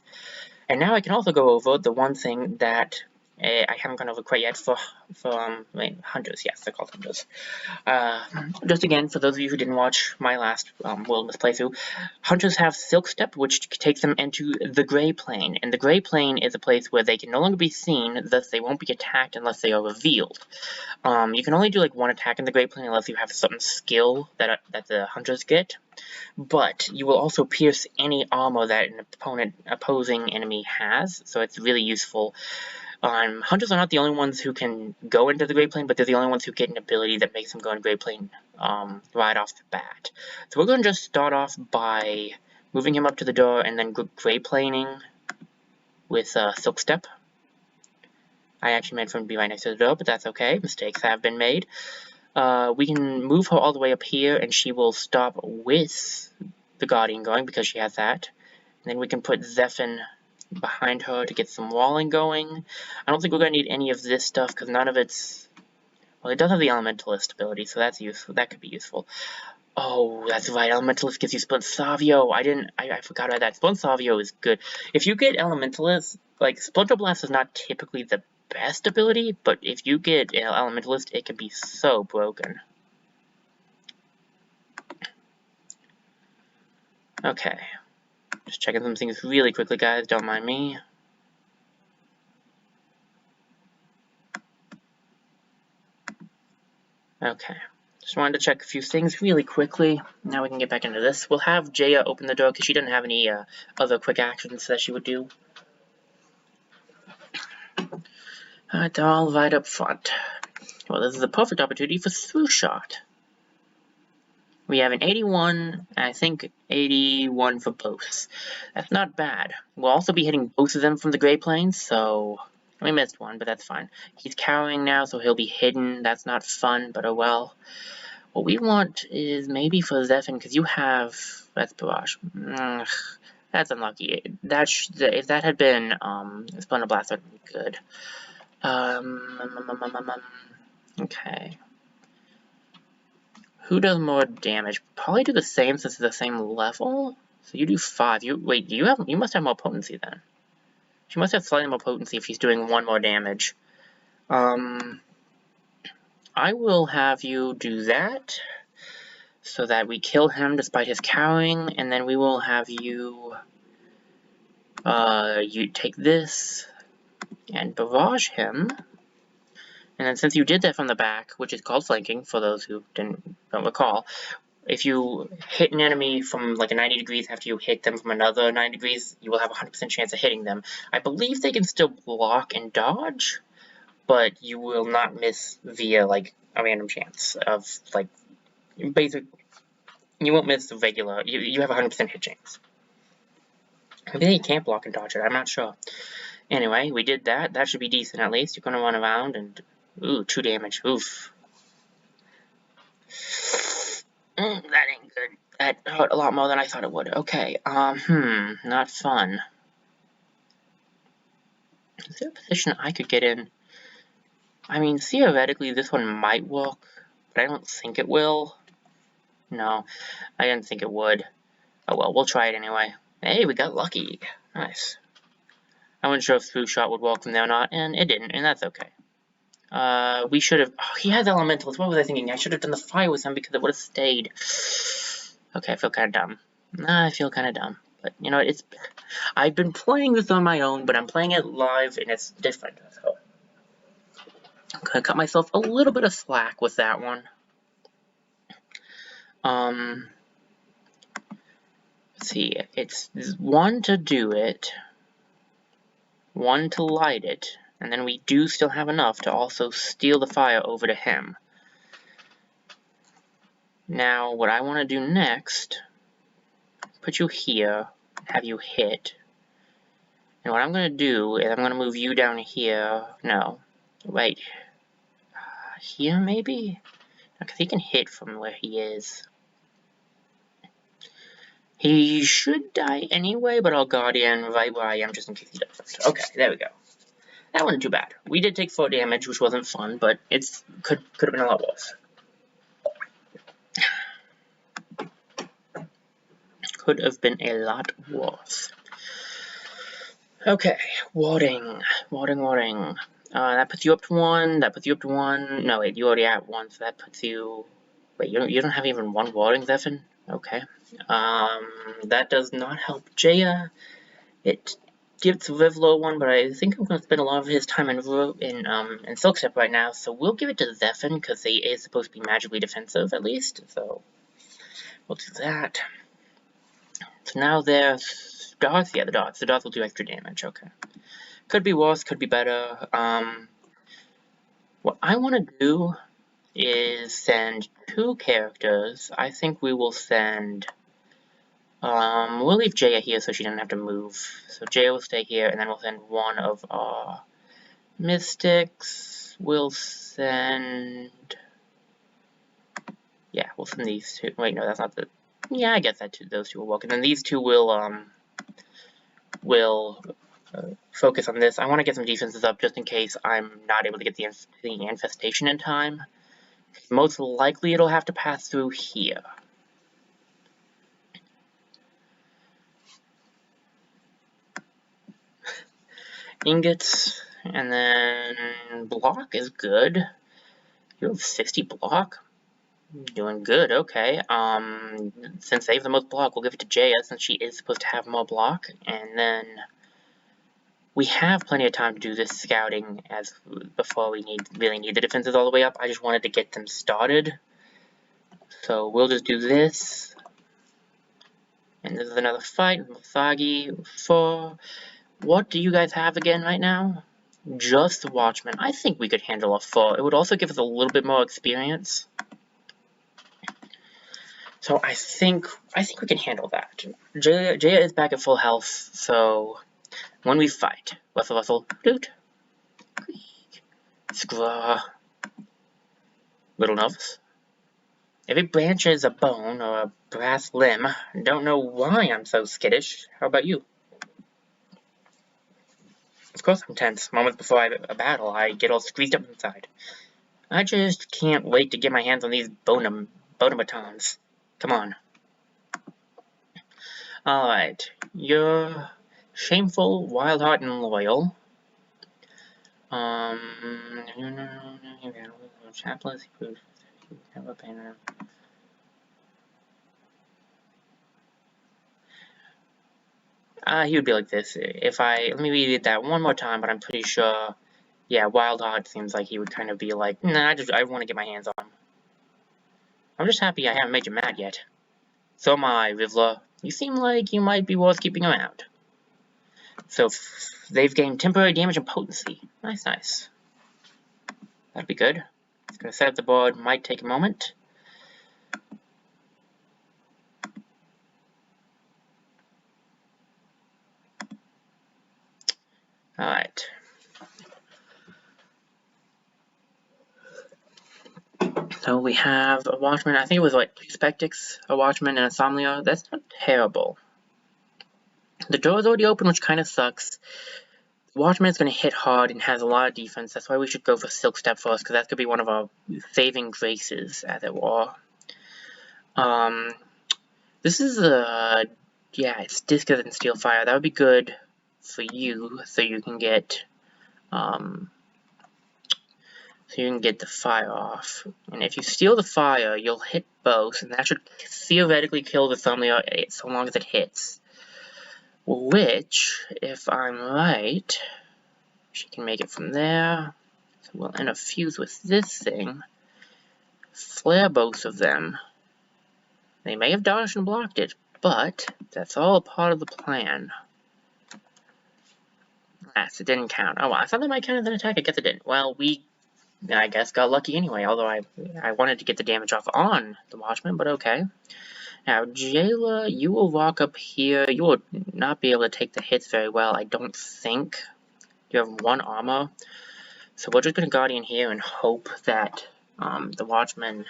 And now I can also go over the one thing that I haven't gone over quite yet for hunters. Yes, they're called hunters. Just again, for those of you who didn't watch my last Wildermyth playthrough, hunters have Silk Step, which takes them into the Grey Plane. And the Grey Plane is a place where they can no longer be seen, thus they won't be attacked unless they are revealed. You can only do like 1 attack in the Grey Plane unless you have certain skill that the hunters get. But you will also pierce any armor that an opposing enemy has, so it's really useful. Hunters are not the only ones who can go into the Grey Plane, but they're the only ones who get an ability that makes them go into Grey Plane right off the bat. So we're going to just start off by moving him up to the door and then Grey Planing with Silk Step. I actually meant for him to be right next to the door, but that's okay. Mistakes have been made. We can move her all the way up here, and she will stop with the Guardian going because she has that. And then we can put Zephyr behind her to get some walling going. I don't think we're going to need any of this stuff because none of it's... Well, it does have the Elementalist ability, so that's useful. That could be useful. Oh, that's right. Elementalist gives you Splint Savio. I forgot about that. Splint Savio is good. If you get Elementalist, like, Splinter Blast is not typically the best ability, but if you get Elementalist, it can be so broken. Okay. Just checking some things really quickly, guys. Don't mind me. Okay. Just wanted to check a few things really quickly. Now we can get back into this. We'll have Jaya open the door because she doesn't have any other quick actions that she would do. Alright, they're all right up front. Well, this is a perfect opportunity for through shot. We have an 81, and I think 81 for both. That's not bad. We'll also be hitting both of them from the Grey Plains, so... We missed one, but that's fine. He's cowering now, so he'll be hidden. That's not fun, but oh well. What we want is maybe for Zephyr, because you have... That's Barrage. That's unlucky. If that had been Splinter Blast, that would be good. Okay. Who does more damage? Probably do the same since it's the same level. So you do 5. You must have more potency then. She must have slightly more potency if she's doing 1 more damage. I will have you do that so that we kill him despite his cowering, and then we will have you take this and barrage him. And then since you did that from the back, which is called flanking, for those who don't recall, if you hit an enemy from like a 90 degrees after you hit them from another 90 degrees, you will have a 100% chance of hitting them. I believe they can still block and dodge, but you will not miss via like a random chance of like basic. You won't miss the regular. You have a 100% hit chance. Maybe they can't block and dodge it. I'm not sure. Anyway, we did that. That should be decent at least. You're gonna run around and... Ooh, 2 damage. Oof. That ain't good. That hurt a lot more than I thought it would. Okay, not fun. Is there a position I could get in? I mean, theoretically, this one might work, but I don't think it will. No, I didn't think it would. Oh well, we'll try it anyway. Hey, we got lucky. Nice. I wasn't sure if through shot would work from there or not, and it didn't, and that's okay. We should have... Oh, he has elementals. What was I thinking? I should have done the fire with him because it would have stayed. Okay, I feel kind of dumb. I feel kind of dumb. But, you know, it's... I've been playing this on my own, but I'm playing it live, and it's different. So I'm going to cut myself a little bit of slack with that one. Let's see. It's 1 to do it. 1 to light it. And then we do still have enough to also steal the fire over to him. Now, what I want to do next, put you here, have you hit. And what I'm going to do is I'm going to move you down here. No, wait. Here, maybe? Because he can hit from where he is. He should die anyway, but I'll Guardian right where I am just in case he doesn't. Okay, there we go. That wasn't too bad. We did take 4 damage, which wasn't fun, but it's could have been a lot worse. Could have been a lot worse. Okay, warding. That puts you up to 1. That puts you up to 1. No, wait, you already at 1, so that puts you. Wait, you don't have even 1 warding, Zephyr? Okay. That does not help Jaya. It gives Rivlo 1, but I think I'm going to spend a lot of his time in Silkstep right now, so we'll give it to Zephyr, because he is supposed to be magically defensive, at least, so we'll do that. So now there's darts. Yeah, the darts. The darts will do extra damage, okay. Could be worse, could be better. What I want to do is send 2 characters. I think we will send... we'll leave Jaya here so she doesn't have to move. So Jaya will stay here, and then we'll send 1 of our Mystics. We'll send... Yeah, we'll send these 2. Wait, no, that's not the... Yeah, I guess those 2 will work. And then these 2 will focus on this. I want to get some defenses up just in case I'm not able to get the infestation in time. Most likely it'll have to pass through here. Ingots, and then block is good. You have 60 block. Doing good, okay. Since they have the most block, we'll give it to Jaya since she is supposed to have more block. And then we have plenty of time to do this scouting before we really need the defenses all the way up. I just wanted to get them started. So we'll just do this. And this is another fight with Masagi for... What do you guys have again right now? Just the Watchman. I think we could handle a 4. It would also give us a little bit more experience. So I think we can handle that. Jaya is back at full health, so when we fight, Rustle, Doot, Scraw, Little Nervous. Every branch is a bone or a brass limb. Don't know why I'm so skittish. How about you? Of course I'm tense. Moments before a battle, I get all squeezed up inside. I just can't wait to get my hands on these bonematons. Come on. Alright. You're shameful, wild heart, and loyal. Chapless, never painted. He would be like this. Let me read that one more time, but I'm pretty sure, yeah, Wild Heart seems like he would kind of be like, nah, I want to get my hands on him. I'm just happy I haven't made you mad yet. So am I, Rivla. You seem like you might be worth keeping around. So, they've gained temporary damage and potency. Nice. That'd be good. It's gonna set up the board, might take a moment. Alright. So we have a Watchman, I think it was like 2 Spectics, a Watchman, and a Somnia. That's not terrible. The door's already open, which kind of sucks. Watchman is going to hit hard and has a lot of defense. That's why we should go for Silk Step first, because that's going to be one of our saving graces, as it were. This is yeah, it's Discus and Steel Fire. That would be good for you, so you can get, the fire off. And if you steal the fire, you'll hit both, and that should theoretically kill the Thumbnail so long as it hits. Which, if I'm right, she can make it from there. So we'll interfuse with this thing. Flare both of them. They may have dodged and blocked it, but that's all a part of the plan. Yes, it didn't count. Oh, well, I thought that might count as an attack. I guess it didn't. Well, I guess, got lucky anyway, although I wanted to get the damage off on the Watchman, but okay. Now, Jayla, you will walk up here. You will not be able to take the hits very well, I don't think. You have 1 armor. So we're just going to Guardian here and hope that the Watchman...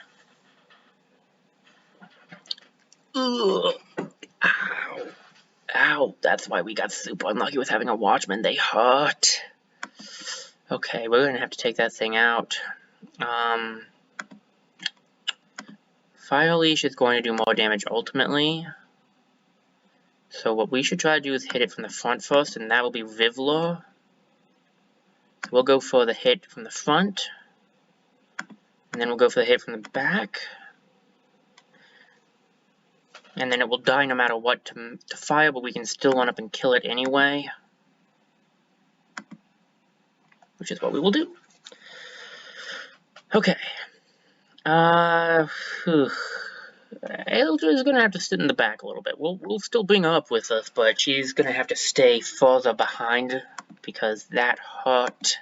Ugh. Ow. Ow. That's why we got super unlucky with having a Watchman. They hurt. Okay, we're going to have to take that thing out. Fire Leash is going to do more damage ultimately. So what we should try to do is hit it from the front first, and that will be Rivla. So we'll go for the hit from the front. And then we'll go for the hit from the back. And then it will die no matter what to fire, but we can still run up and kill it anyway. Which is what we will do. Okay. Eldra is going to have to sit in the back a little bit. We'll still bring her up with us, but she's going to have to stay further behind because that hurt.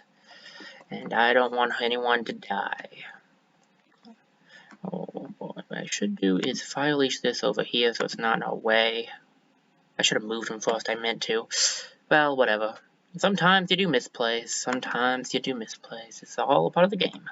And I don't want anyone to die. Oh, boy. What I should do is Fire Leash this over here so it's not in our way. I should have moved him first, I meant to. Well, whatever. Sometimes you do misplays. Sometimes you do misplays. It's all a part of the game.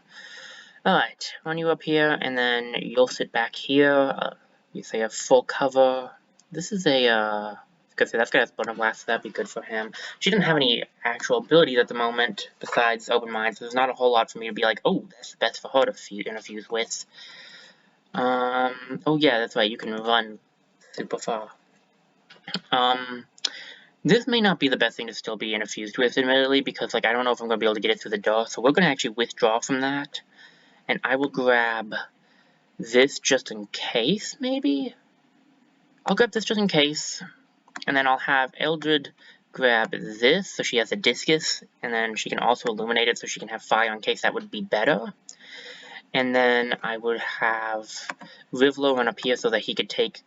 Alright, run you up here, and then you'll sit back here. You say a full cover. This is a, that's gonna have Bottom Blast, so that'd be good for him. She didn't have any actual abilities at the moment, besides Open Mind, so there's not a whole lot for me to be like, oh, that's best for her to interfuse with. Oh yeah, that's right, you can run super far. This may not be the best thing to still be interfused with, admittedly, because, like, I don't know if I'm going to be able to get it through the door, so we're going to actually withdraw from that. And I will grab this just in case, maybe? I'll grab this just in case. And then I'll have Eldred grab this, so she has a Discus. And then she can also illuminate it, so she can have fire in case that would be better. And then I would have Rivlo run up here so that he could take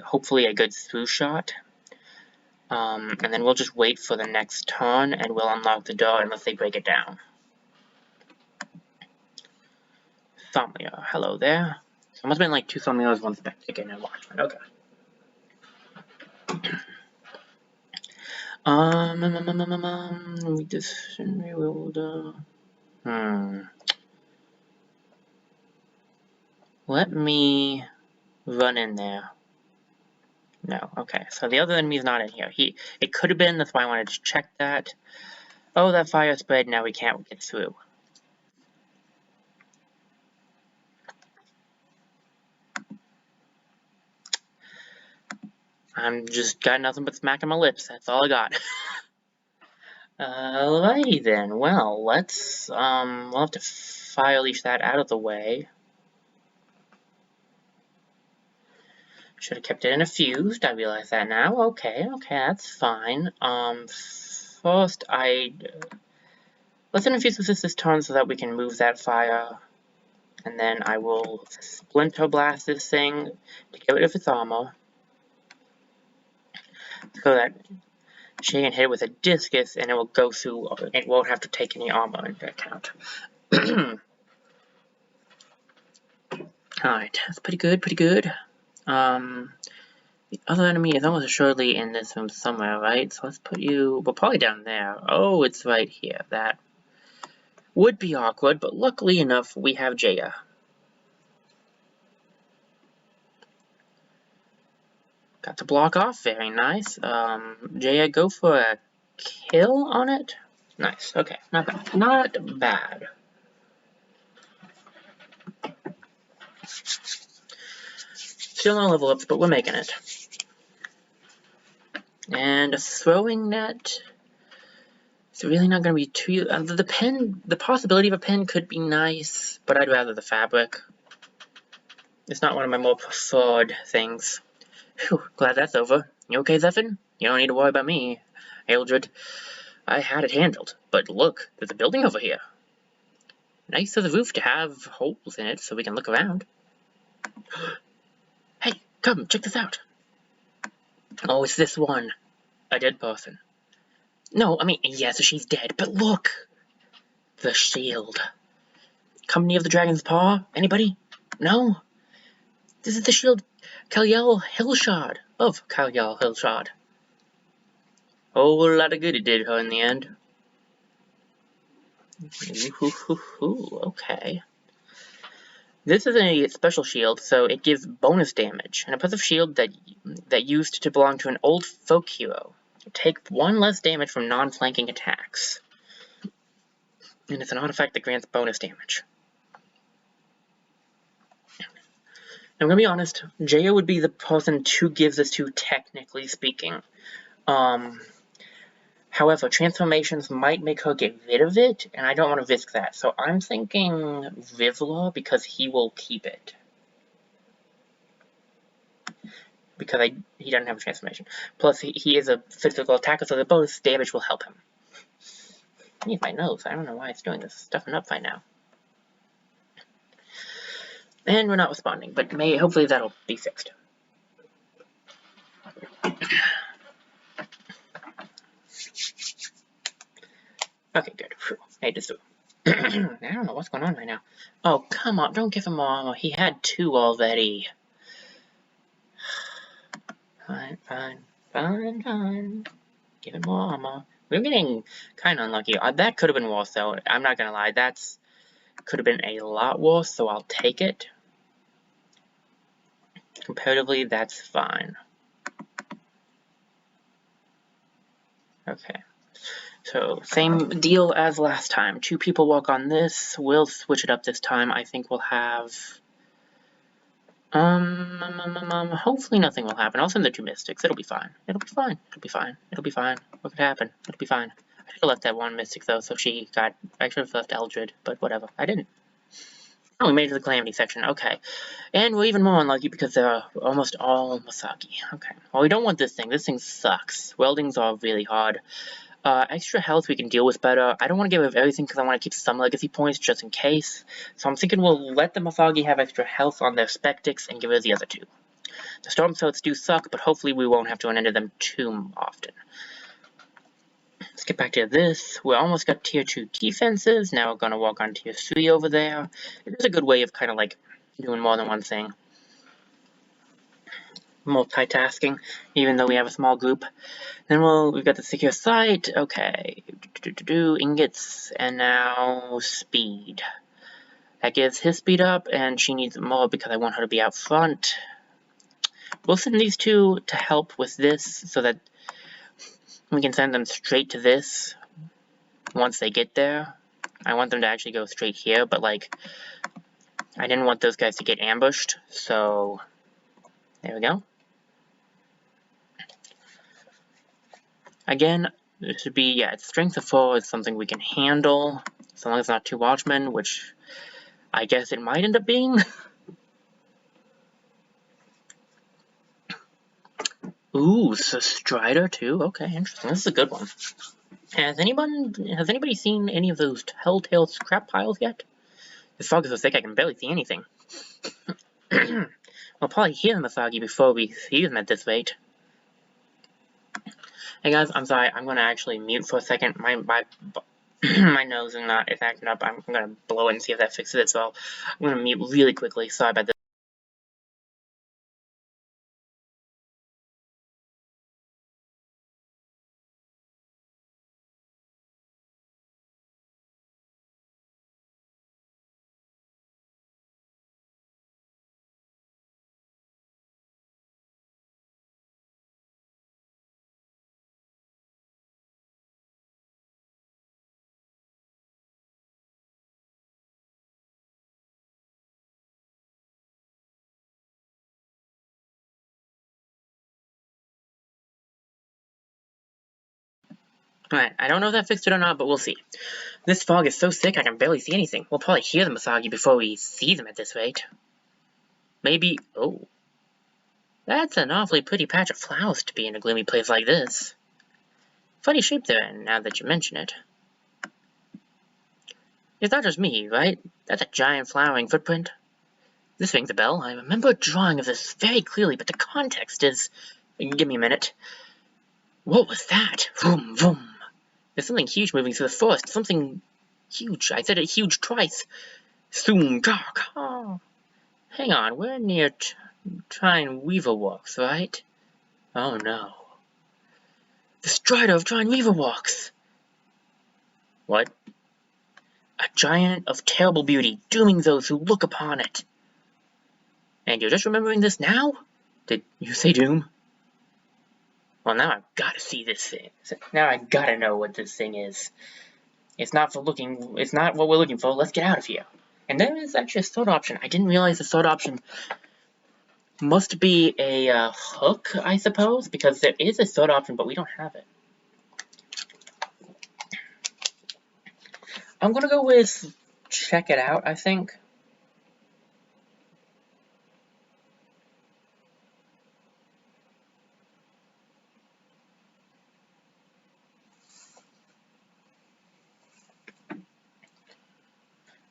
hopefully a good through shot. And then we'll just wait for the next turn, and we'll unlock the door unless they break it down. Thomlia, hello there. So it must have been like 2 Thomlias, 1 Spectator, and a Watchman. Okay. We just will Let me run in there. No, okay. So the other enemy is not in here. It could have been, that's why I wanted to check that. Oh, that fire spread, now we can't get through. I'm just got nothing but smacking my lips. That's all I got. Alrighty then. Well, let's we'll have to fire leash that out of the way. Should have kept it in a fused. I realize that now. Okay, that's fine. First let's infuse this turn so that we can move that fire, and then I will splinter blast this thing to get rid of its armor, so that she can hit it with a discus and it will go through. It won't have to take any armor into account. Alright, that's pretty good. The other enemy is almost assuredly in this room somewhere, right? So let's put you, well, probably down there. Oh, it's right here. That would be awkward, but luckily enough, we have Jaya. Got the block off, very nice. Jaya, go for a kill on it. Nice, okay, not bad. Not bad. Still no level ups, but we're making it. And a throwing net. It's really not going to be too... the possibility of a pen could be nice, but I'd rather the fabric. It's not one of my more preferred things. Whew, glad that's over. You okay, Zephin? You don't need to worry about me. Eldred, I had it handled. But look, there's a building over here. Nice of the roof to have holes in it so we can look around. Hey, come, check this out. Oh, it's this one. A dead person. No, I mean, yes, she's dead, but look! The shield. Company of the Dragon's Paw? Anybody? No? This is the shield Kalyal Hillshard of Kalyal Hillshard. Oh, a lot of good it did her in the end. Okay. This is a special shield, so it gives bonus damage. An oppressive shield that used to belong to an old folk hero. Take 1 less damage from non-flanking attacks. And it's an artifact that grants bonus damage. I'm gonna be honest, Jaya would be the person to give this to, technically speaking. However, transformations might make her get rid of it, and I don't want to risk that. So I'm thinking Rivla, because he will keep it. Because he doesn't have a transformation. Plus, he is a physical attacker, so the bonus damage will help him. I need my nose. I don't know why it's doing this. Stuffing up right now. And we're not responding, but hopefully that'll be fixed. Okay, good. Made this through. I don't know what's going on right now. Oh, come on. Don't give him more armor. He had 2 already. Fine. Give him more armor. We're getting kind of unlucky. That could have been worse, though. I'm not gonna lie. Could have been a lot worse, so I'll take it. Comparatively, that's fine. Okay. So, same deal as last time. 2 people walk on this. We'll switch it up this time. I think we'll have... hopefully nothing will happen. I'll send the 2 mystics. It'll be fine. What could happen? It'll be fine. I should have left that 1 mystic, though, so she got... I should have left Eldred, but whatever. I didn't. Oh, we made it to the Calamity section. Okay. And we're even more unlucky because they're almost all Masaki. Okay. Well, we don't want this thing. This thing sucks. Weldings are really hard. Extra health we can deal with better. I don't want to get rid of everything because I want to keep some legacy points just in case. So I'm thinking we'll let the Mathagi have extra health on their Spectics and get rid of the other two. The Storm Throats do suck, but hopefully we won't have to run into them too often. Let's get back to this. We almost got tier 2 defenses. Now we're going to walk on tier 3 over there. It is a good way of kind of like doing more than one thing. Multitasking, even though we have a small group. Then we've got the secure site. Okay. Ingots, and now speed. That gives his speed up, and she needs more because I want her to be out front. We'll send these two to help with this so that we can send them straight to this once they get there. I want them to actually go straight here, but like, I didn't want those guys to get ambushed, so there we go. Again, this should be, yeah, strength of 4 is something we can handle, as long as it's not 2 watchmen, which I guess it might end up being. Ooh, so Strider too? Okay, interesting. This is a good one. Has anybody seen any of those telltale scrap piles yet? This fog is so thick I can barely see anything. We'll probably hear the Mathagi before we see them at this rate. Hey guys, I'm sorry, I'm gonna actually mute for a second. My nose is acting up. I'm gonna blow it and see if that fixes it, so I'm gonna mute really quickly. Sorry about this. Alright, I don't know if that fixed it or not, but we'll see. This fog is so thick I can barely see anything. We'll probably hear the Mathagi before we see them at this rate. Maybe... oh. That's an awfully pretty patch of flowers to be in a gloomy place like this. Funny shape they're in, now that you mention it. It's not just me, right? That's a giant flowering footprint. This rings a bell. I remember a drawing of this very clearly, but the context is... Give me a minute. What was that? Vroom, vroom. There's something huge moving through the forest. Something huge. I said it huge twice. Soon, caw. Hang on, we're near Trine Weaver Walks, right? Oh no. The Strider of Trine Weaver Walks! What? A giant of terrible beauty, dooming those who look upon it. And you're just remembering this now? Did you say doom? Well, now I've got to see this thing. Now I gotta know what this thing is. It's not what we're looking for. Let's get out of here. And there is actually a third option. I didn't realize the third option must be a hook, I suppose, because there is a third option, but we don't have it. I'm gonna go with check it out, I think.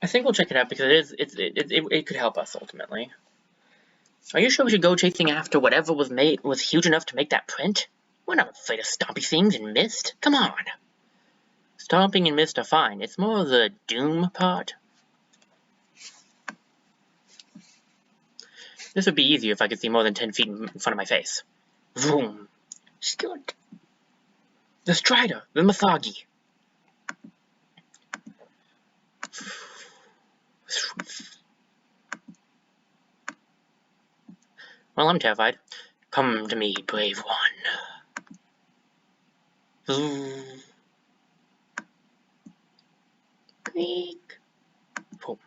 I think we'll check it out because it could help us ultimately. Are you sure we should go chasing after whatever was huge enough to make that print? We're not afraid of stompy things in mist. Come on. Stomping and mist are fine. It's more the doom part. This would be easier if I could see more than 10 feet in front of my face. Vroom. Skillet. The Strider. The Mathagi. Well, I'm terrified. Come to me, brave one. Creak. Boom.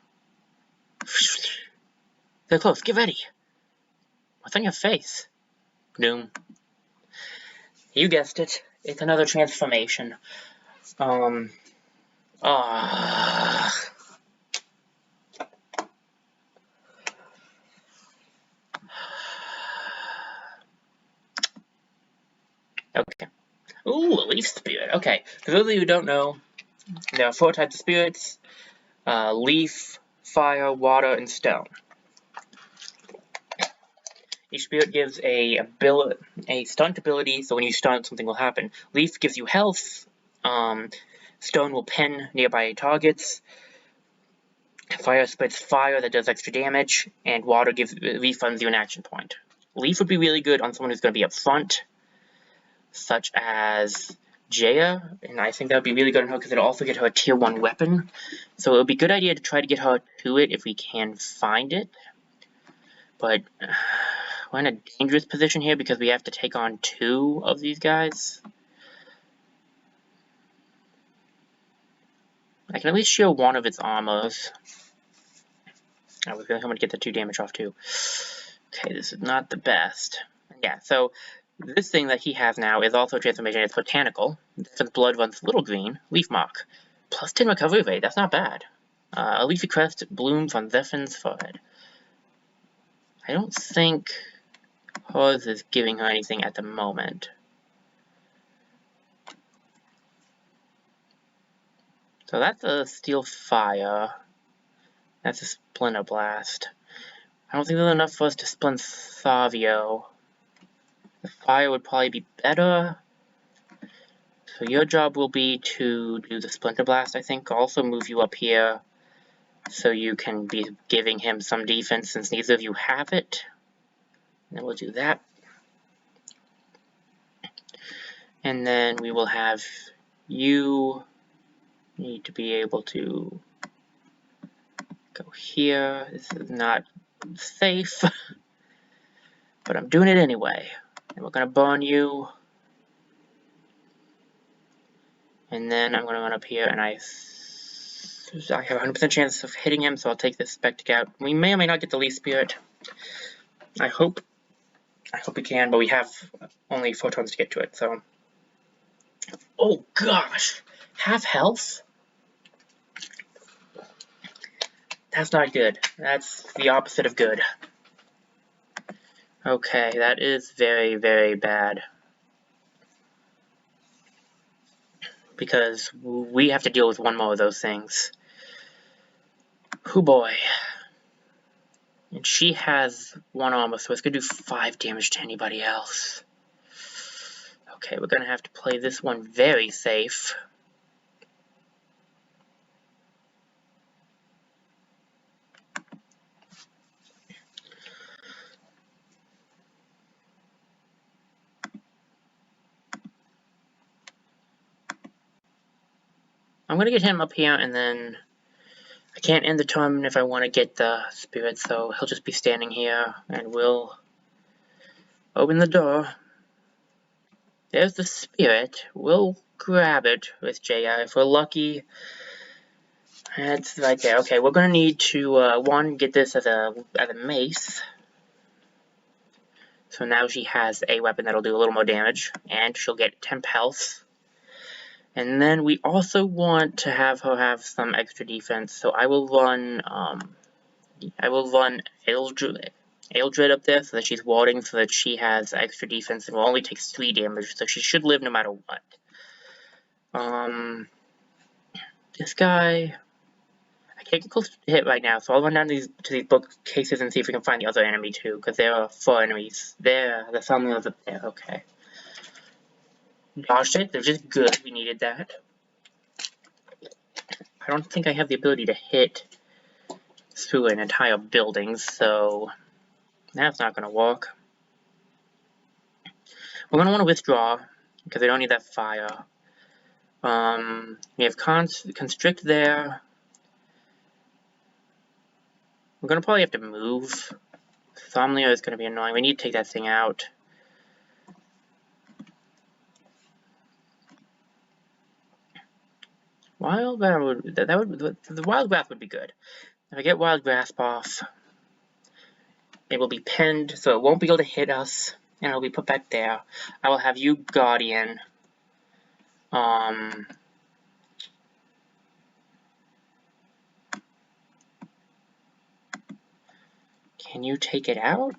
They're close. Get ready. What's on your face? Doom. You guessed it. It's another transformation. Okay. Ooh, a leaf spirit. Okay, for those of you who don't know, there are 4 types of spirits: leaf, fire, water, and stone. Each spirit gives a stunt ability, so when you stunt, something will happen. Leaf gives you health. Stone will pin nearby targets. Fire spits fire that does extra damage, and water refunds you an action point. Leaf would be really good on someone who's going to be up front, such as Jaya, and I think that would be really good on her because it'll also get her a tier 1 weapon. So it would be a good idea to try to get her to it if we can find it. But we're in a dangerous position here because we have to take on 2 of these guys. I can at least show 1 of its armors. I was going to get the 2 damage off too. Okay, this is not the best. Yeah, so this thing that he has now is also a transformation. It's botanical. Defense blood runs little green. Leaf mark. Plus 10 recovery rate. That's not bad. A leafy crest blooms on Zephyrin's forehead. I don't think hers is giving her anything at the moment. So that's a Steel Fire. That's a Splinter Blast. I don't think there's enough for us to splint Savio. The fire would probably be better. So your job will be to do the Splinter Blast, I think. Also move you up here so you can be giving him some defense since neither of you have it. And then we'll do that. And then we will have you need to be able to go here. This is not safe, but I'm doing it anyway. And we're going to burn you. And then I'm going to run up here, and I have a 100% chance of hitting him, so I'll take this Spectic out. We may or may not get the Leaf Spirit. I hope we can, but we have only 4 turns to get to it, so... Oh gosh! Half health? That's not good. That's the opposite of good. Okay, that is very, very bad. Because we have to deal with 1 more of those things. Hoo boy. And she has 1 armor, so it's going to do 5 damage to anybody else. Okay, we're going to have to play this one very safe. I'm going to get him up here, and then I can't end the turn if I want to get the spirit, so he'll just be standing here, and we'll open the door. There's the spirit. We'll grab it with Jaya. If we're lucky, it's right there. Okay, we're going to need to, 1, get this as a mace. So now she has a weapon that'll do a little more damage, and she'll get temp health. And then we also want to have her have some extra defense, so I will run Eldred up there so that she's warding, so that she has extra defense and will only take 3 damage, so she should live no matter what. This guy, I can't get close to hit right now, so I'll run down to these bookcases and see if we can find the other enemy too, because there are 4 enemies. There, the Somnials up there, okay. Dodged it, they're just good, we needed that. I don't think I have the ability to hit through an entire building, so that's not going to work. We're going to want to withdraw, because I don't need that fire. We have Constrict there. We're going to probably have to move. Somnia is going to be annoying. We need to take that thing out. Wild the Wild Grasp would be good. If I get Wild Grasp off, it will be pinned, so it won't be able to hit us, and it'll be put back there. I will have you Guardian. Can you take it out?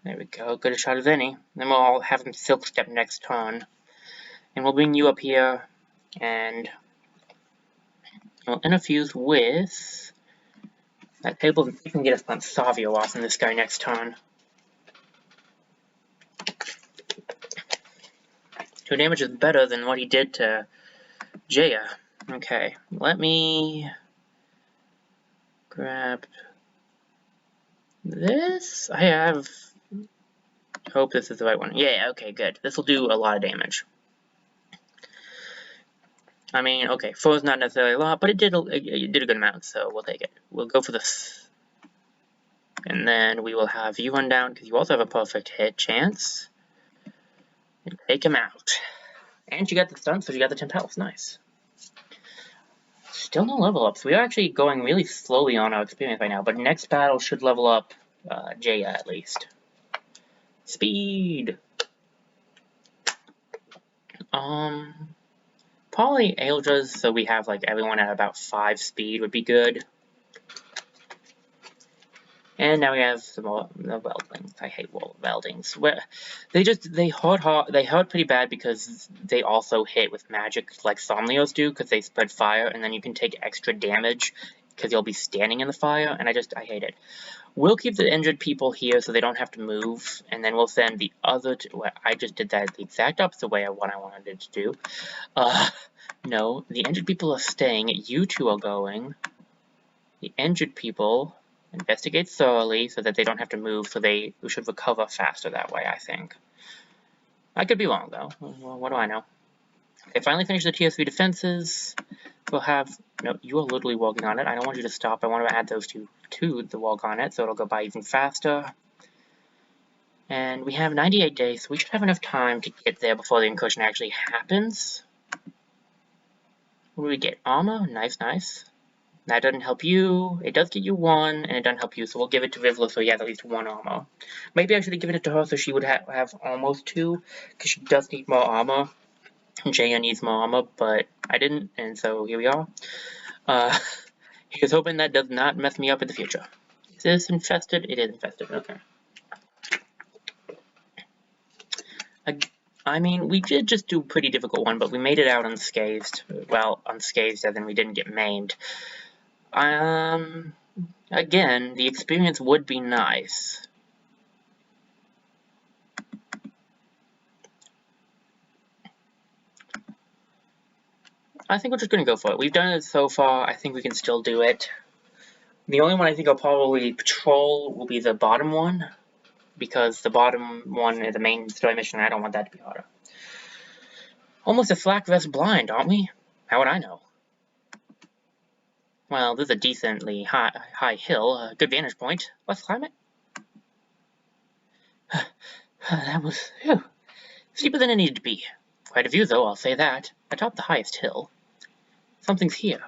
There we go, good a shot as any. Then we'll all have him Silk Step next turn. And we'll bring you up here, and we'll interfuse with that table. We can get us Savio off on this guy next turn. 2 damage is better than what he did to Jaya. Okay, let me grab this. I have... hope this is the right one. Yeah, okay, good. This will do a lot of damage. I mean, okay, 4 is not necessarily a lot, but it did a good amount, so we'll take it. We'll go for this. And then we will have you run down, because you also have a perfect hit chance. And take him out. And you got the stun, so you got the 10 health. Nice. Still no level ups. We are actually going really slowly on our experience right now, but next battle should level up Jaya at least. Speed! Probably Aeldra's, so we have like everyone at about 5 speed would be good. And now we have some more the Weldlings. I hate Weldlings. They hurt pretty bad because they also hit with magic like Somnios do, because they spread fire, and then you can take extra damage because you'll be standing in the fire, and I hate it. We'll keep the injured people here so they don't have to move, and then we'll send the other I just did that the exact opposite way of what I wanted it to do. No, the injured people are staying, you two are going. The injured people investigate thoroughly so that they don't have to move, so we should recover faster that way, I think. I could be wrong, though. Well, what do I know? Okay, finally finish the TSV defenses. We'll have... No, you are literally walking on it. I don't want you to stop. I want to add those two to the walk on it, so it'll go by even faster. And we have 98 days, so we should have enough time to get there before the incursion actually happens. What do we get? Armor? Nice, nice. That doesn't help you. It does get you 1, and it doesn't help you, so we'll give it to Rivla so he has at least 1 armor. Maybe I should have given it to her so she would have almost 2, because she does need more armor. Jaya needs more armor, but I didn't, and so here we are. Here's hoping that does not mess me up in the future. Is this infested? It is infested, okay. I mean, we did just do a pretty difficult one, but we made it out unscathed. Well, unscathed as in we didn't get maimed. Again, the experience would be nice. I think we're just going to go for it. We've done it so far. I think we can still do it. The only one I think I'll probably patrol will be the bottom one, because the bottom one is the main story mission, and I don't want that to be harder. Almost a flak vest blind, aren't we? How would I know? Well, this is a decently high hill, a good vantage point. Let's climb it. That was steeper than it needed to be. Quite a view, though, I'll say that. Atop the highest hill. Something's here.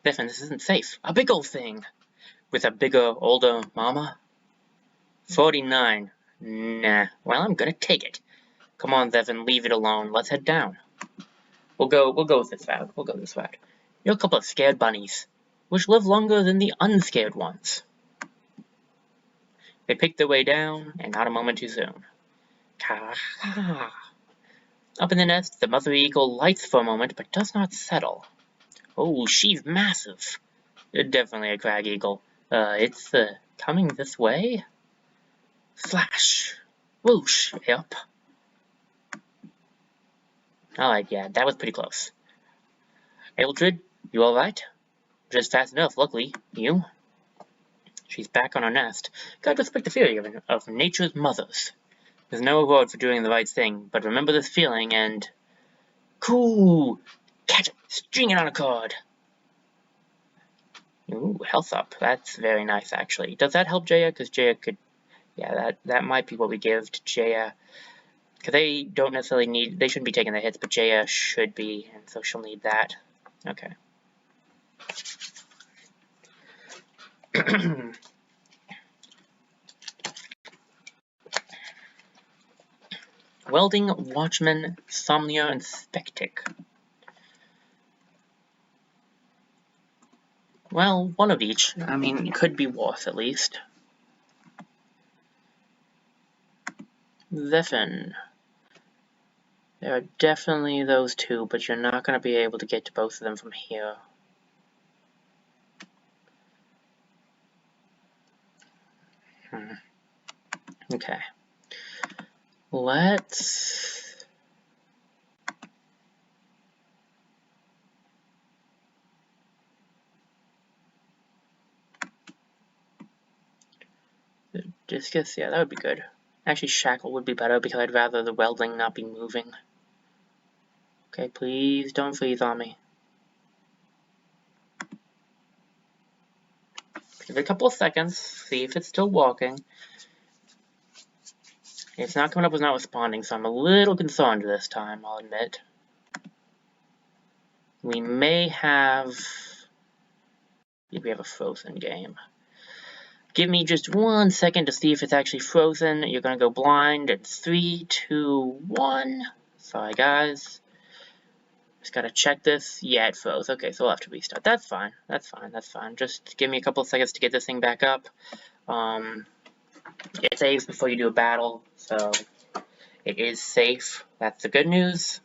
Biffin, this isn't safe. A big old thing. With a bigger, older mama. 49. Nah. Well, I'm gonna take it. Come on, Zevin, leave it alone. Let's head down. We'll go with this route. We'll go this route. You're a couple of scared bunnies, which live longer than the unscared ones. They pick their way down, and not a moment too soon. Ka-ha. Up in the nest, the mother eagle lights for a moment, but does not settle. Oh, she's massive. Definitely a crag eagle. It's coming this way. Flash. Whoosh. Yep. Alright, yeah, that was pretty close. Eldred, you alright? Just fast enough, luckily. You? She's back on her nest. Gotta respect the theory of nature's mothers. There's no reward for doing the right thing, but remember this feeling and... Cool! Catch it! String it on a cord! Ooh, health up. That's very nice, actually. Does that help Jaya? Because Jaya could... Yeah, that might be what we give to Jaya. Because they don't necessarily need... They shouldn't be taking the hits, but Jaya should be, and so she'll need that. Okay. Welding, Watchman, Somnia, and Spectic. Well, one of each. I mean, it could be worse, at least. Zephin. There are definitely those two, but you're not going to be able to get to both of them from here. Okay. Let's... Discus? Yeah, that would be good. Actually, Shackle would be better because I'd rather the welding not be moving. Okay, please don't freeze on me. Give it a couple of seconds, see if it's still walking. It's not coming up with not responding, so I'm a little concerned this time, I'll admit. We may have... we have a frozen game. Give me just 1 second to see if it's actually frozen. You're gonna go blind in 3, 2, 1. Sorry, guys. Just gotta check this. Yeah, it froze. Okay, so we'll have to restart. That's fine. That's fine. That's fine. Just give me a couple of seconds to get this thing back up. It saves before you do a battle, so it is safe. That's the good news.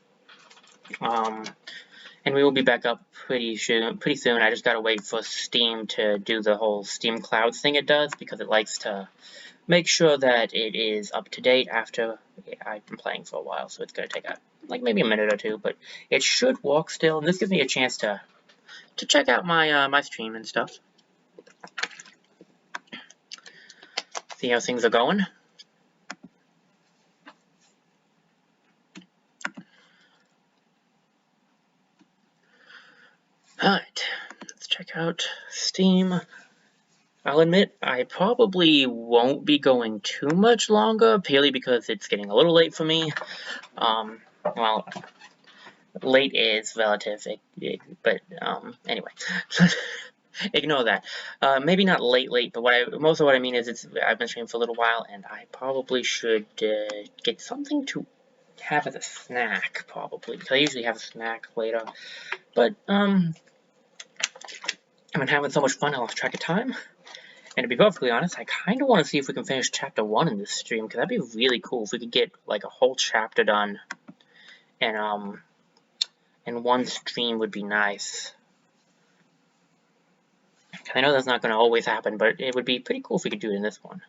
And we will be back up pretty soon. I just gotta wait for Steam to do the whole Steam Clouds thing it does, because it likes to make sure that it is up to date after I've been playing for a while. So it's gonna take like maybe a minute or two, but it should work still. And this gives me a chance to check out my my stream and stuff, see how things are going. Alright, let's check out Steam. I'll admit, I probably won't be going too much longer, purely because it's getting a little late for me. Well, late is relative, but anyway, ignore that. Maybe not late, but most of what I mean is I've been streaming for a little while, and I probably should get something to have as a snack, probably, because I usually have a snack later. But I've been having so much fun, I lost track of time. And to be perfectly honest, I kind of want to see if we can finish chapter 1 in this stream, because that'd be really cool if we could get like a whole chapter done. And one stream would be nice. I know that's not going to always happen, but it would be pretty cool if we could do it in this one.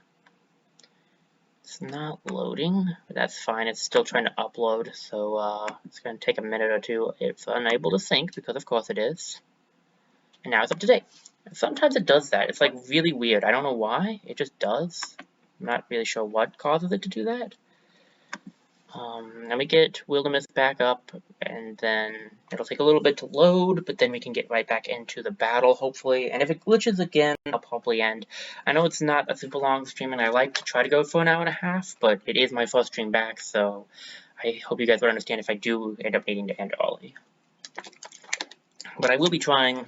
It's not loading, but that's fine. It's still trying to upload, so it's going to take a minute or two. It's unable to sync, because of course it is. And now it's up to date. Sometimes it does that. It's like really weird. I don't know why. It just does. I'm not really sure what causes it to do that. Let me get Wildermyth back up, and then it'll take a little bit to load, but then we can get right back into the battle, hopefully. And if it glitches again, I'll probably end. I know it's not a super long stream, and I like to try to go for an hour and a half, but it is my first stream back, so I hope you guys would understand if I do end up needing to end early. But I will be trying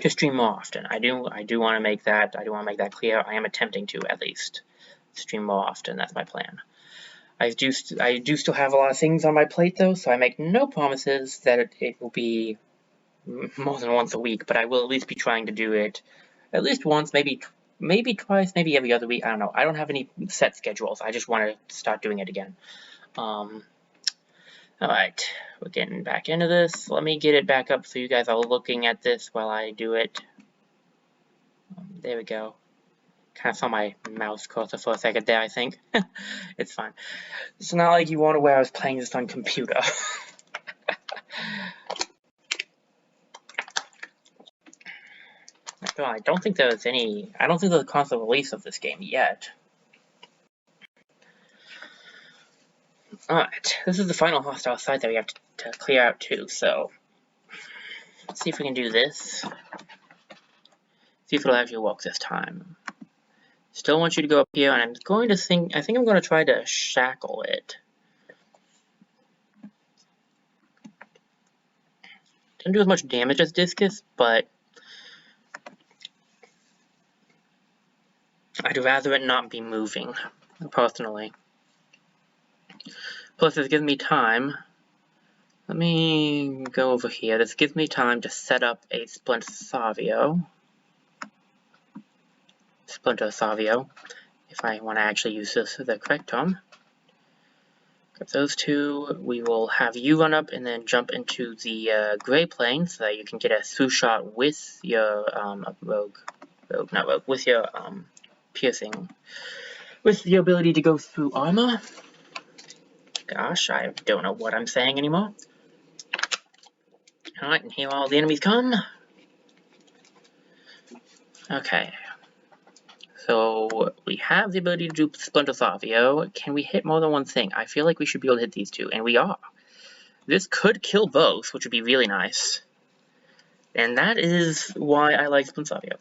to stream more often. I do want to make that clear. I am attempting to, at least, stream more often. That's my plan. I do still have a lot of things on my plate, though, so I make no promises that it will be more than once a week, but I will at least be trying to do it at least once, maybe twice, maybe every other week. I don't know. I don't have any set schedules. I just want to start doing it again. Alright, we're getting back into this. Let me get it back up so you guys are looking at this while I do it. There we go. Kind of saw my mouse cursor for a second there, I think. It's fine. It's not like you wonder where I was playing this on computer. I don't think there's a console release of this game yet. Alright, this is the final hostile site that we have to clear out too, so let's see if we can do this. See if it'll actually work this time. Still want you to go up here, and I think I'm going to try to shackle it. Doesn't do as much damage as Discus, but I'd rather it not be moving, personally. Plus, it's giving me time. Let me go over here. This gives me time to set up a Splinter Savio, if I want to actually use this the correct term. Grab those two. We will have you run up and then jump into the gray plane so that you can get a through shot with your with your piercing, with the ability to go through armor. Gosh, I don't know what I'm saying anymore. Alright, and here all the enemies come. Okay. So, we have the ability to do Splinter Savio. Can we hit more than one thing? I feel like we should be able to hit these two, and we are. This could kill both, which would be really nice. And that is why I like Splinter Savio.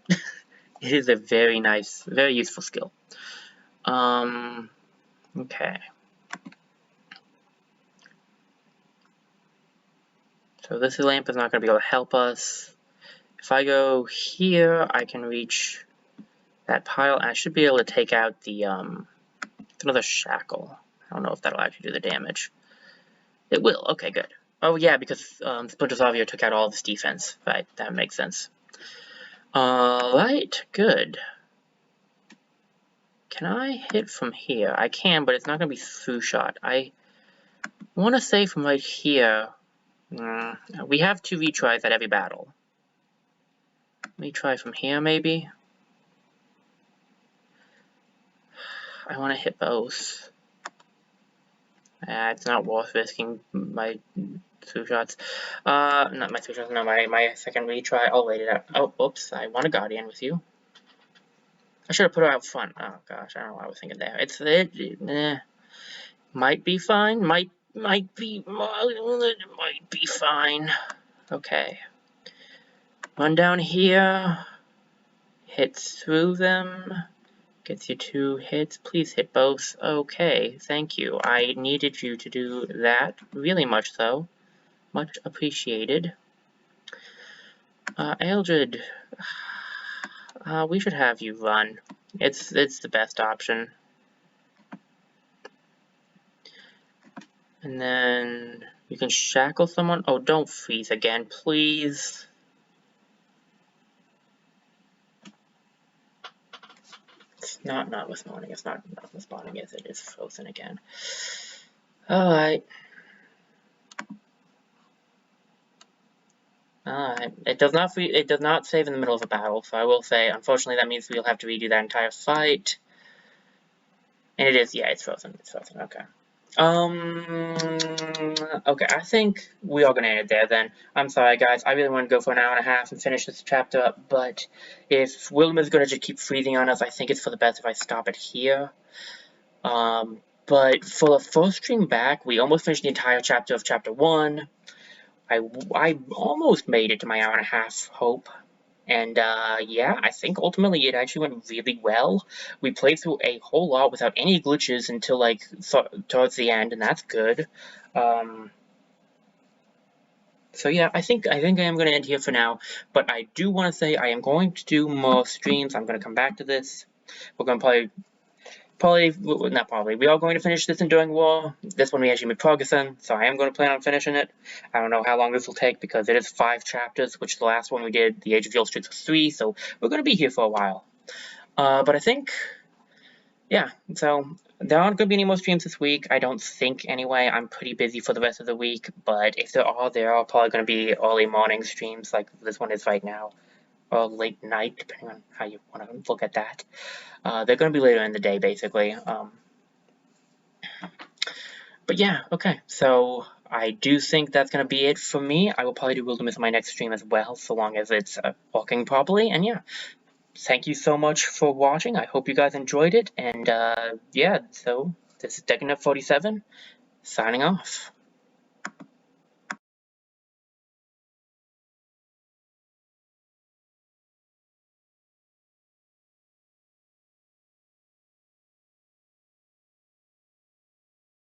It is a very nice, very useful skill. Okay. So this lamp is not going to be able to help us. If I go here, I can reach that pile, and I should be able to take out the, another shackle. I don't know if that'll actually do the damage. It will. Okay, good. Oh, yeah, because Splinter Savio took out all of his defense. Right, that makes sense. Alright, good. Can I hit from here? I can, but it's not going to be through shot. I want to say from right here. We have 2 retries at every battle. Let me try from here, maybe. I want to hit both. It's not worth risking my 2 shots. Not my 2 shots, no, my second retry. I'll wait it out. Oh, oops, I want a Guardian with you. I should have put her out front. Oh, gosh, I don't know what I was thinking there. Might be fine. Might be fine. Okay. Run down here. Hit through them. Gets you 2 hits. Please hit both. Okay, thank you. I needed you to do that. Really much so. Much appreciated. Eldred. We should have you run. It's the best option. And then you can shackle someone. Oh, don't freeze again, please. It's not responding. It's not responding, is it? It's frozen again. Alright. Alright. It does not save in the middle of a battle, so I will say, unfortunately, that means we'll have to redo that entire fight. And it is, yeah, it's frozen. It's frozen, okay. Okay, I think we are going to end it there then. I'm sorry, guys. I really want to go for an hour and a half and finish this chapter up, but if Wildermyth is going to just keep freezing on us, I think it's for the best if I stop it here. But for the first stream back, we almost finished the entire chapter of Chapter 1. I almost made it to my hour and a half hope. And, yeah, I think ultimately it actually went really well. We played through a whole lot without any glitches until, like, towards the end, and that's good. So, yeah, I think I am going to end here for now. But I do want to say I am going to do more streams. I'm going to come back to this. We're going to we are going to finish this Enduring War. This one we actually made progress in, so I am going to plan on finishing it. I don't know how long this will take because it is 5 chapters, which the last one we did, the Age of Yellow Streets, was 3, so we're going to be here for a while. But I think, yeah, so there aren't going to be any more streams this week, I don't think anyway. I'm pretty busy for the rest of the week, but if there are probably going to be early morning streams like this one is right now. Or late night, depending on how you want to look at that. They're going to be later in the day, basically. But yeah, okay. So I do think that's going to be it for me. I will probably do Wildermyth on my next stream as well, so long as it's working properly. And yeah, thank you so much for watching. I hope you guys enjoyed it. And yeah, so this is Decknut 47 signing off.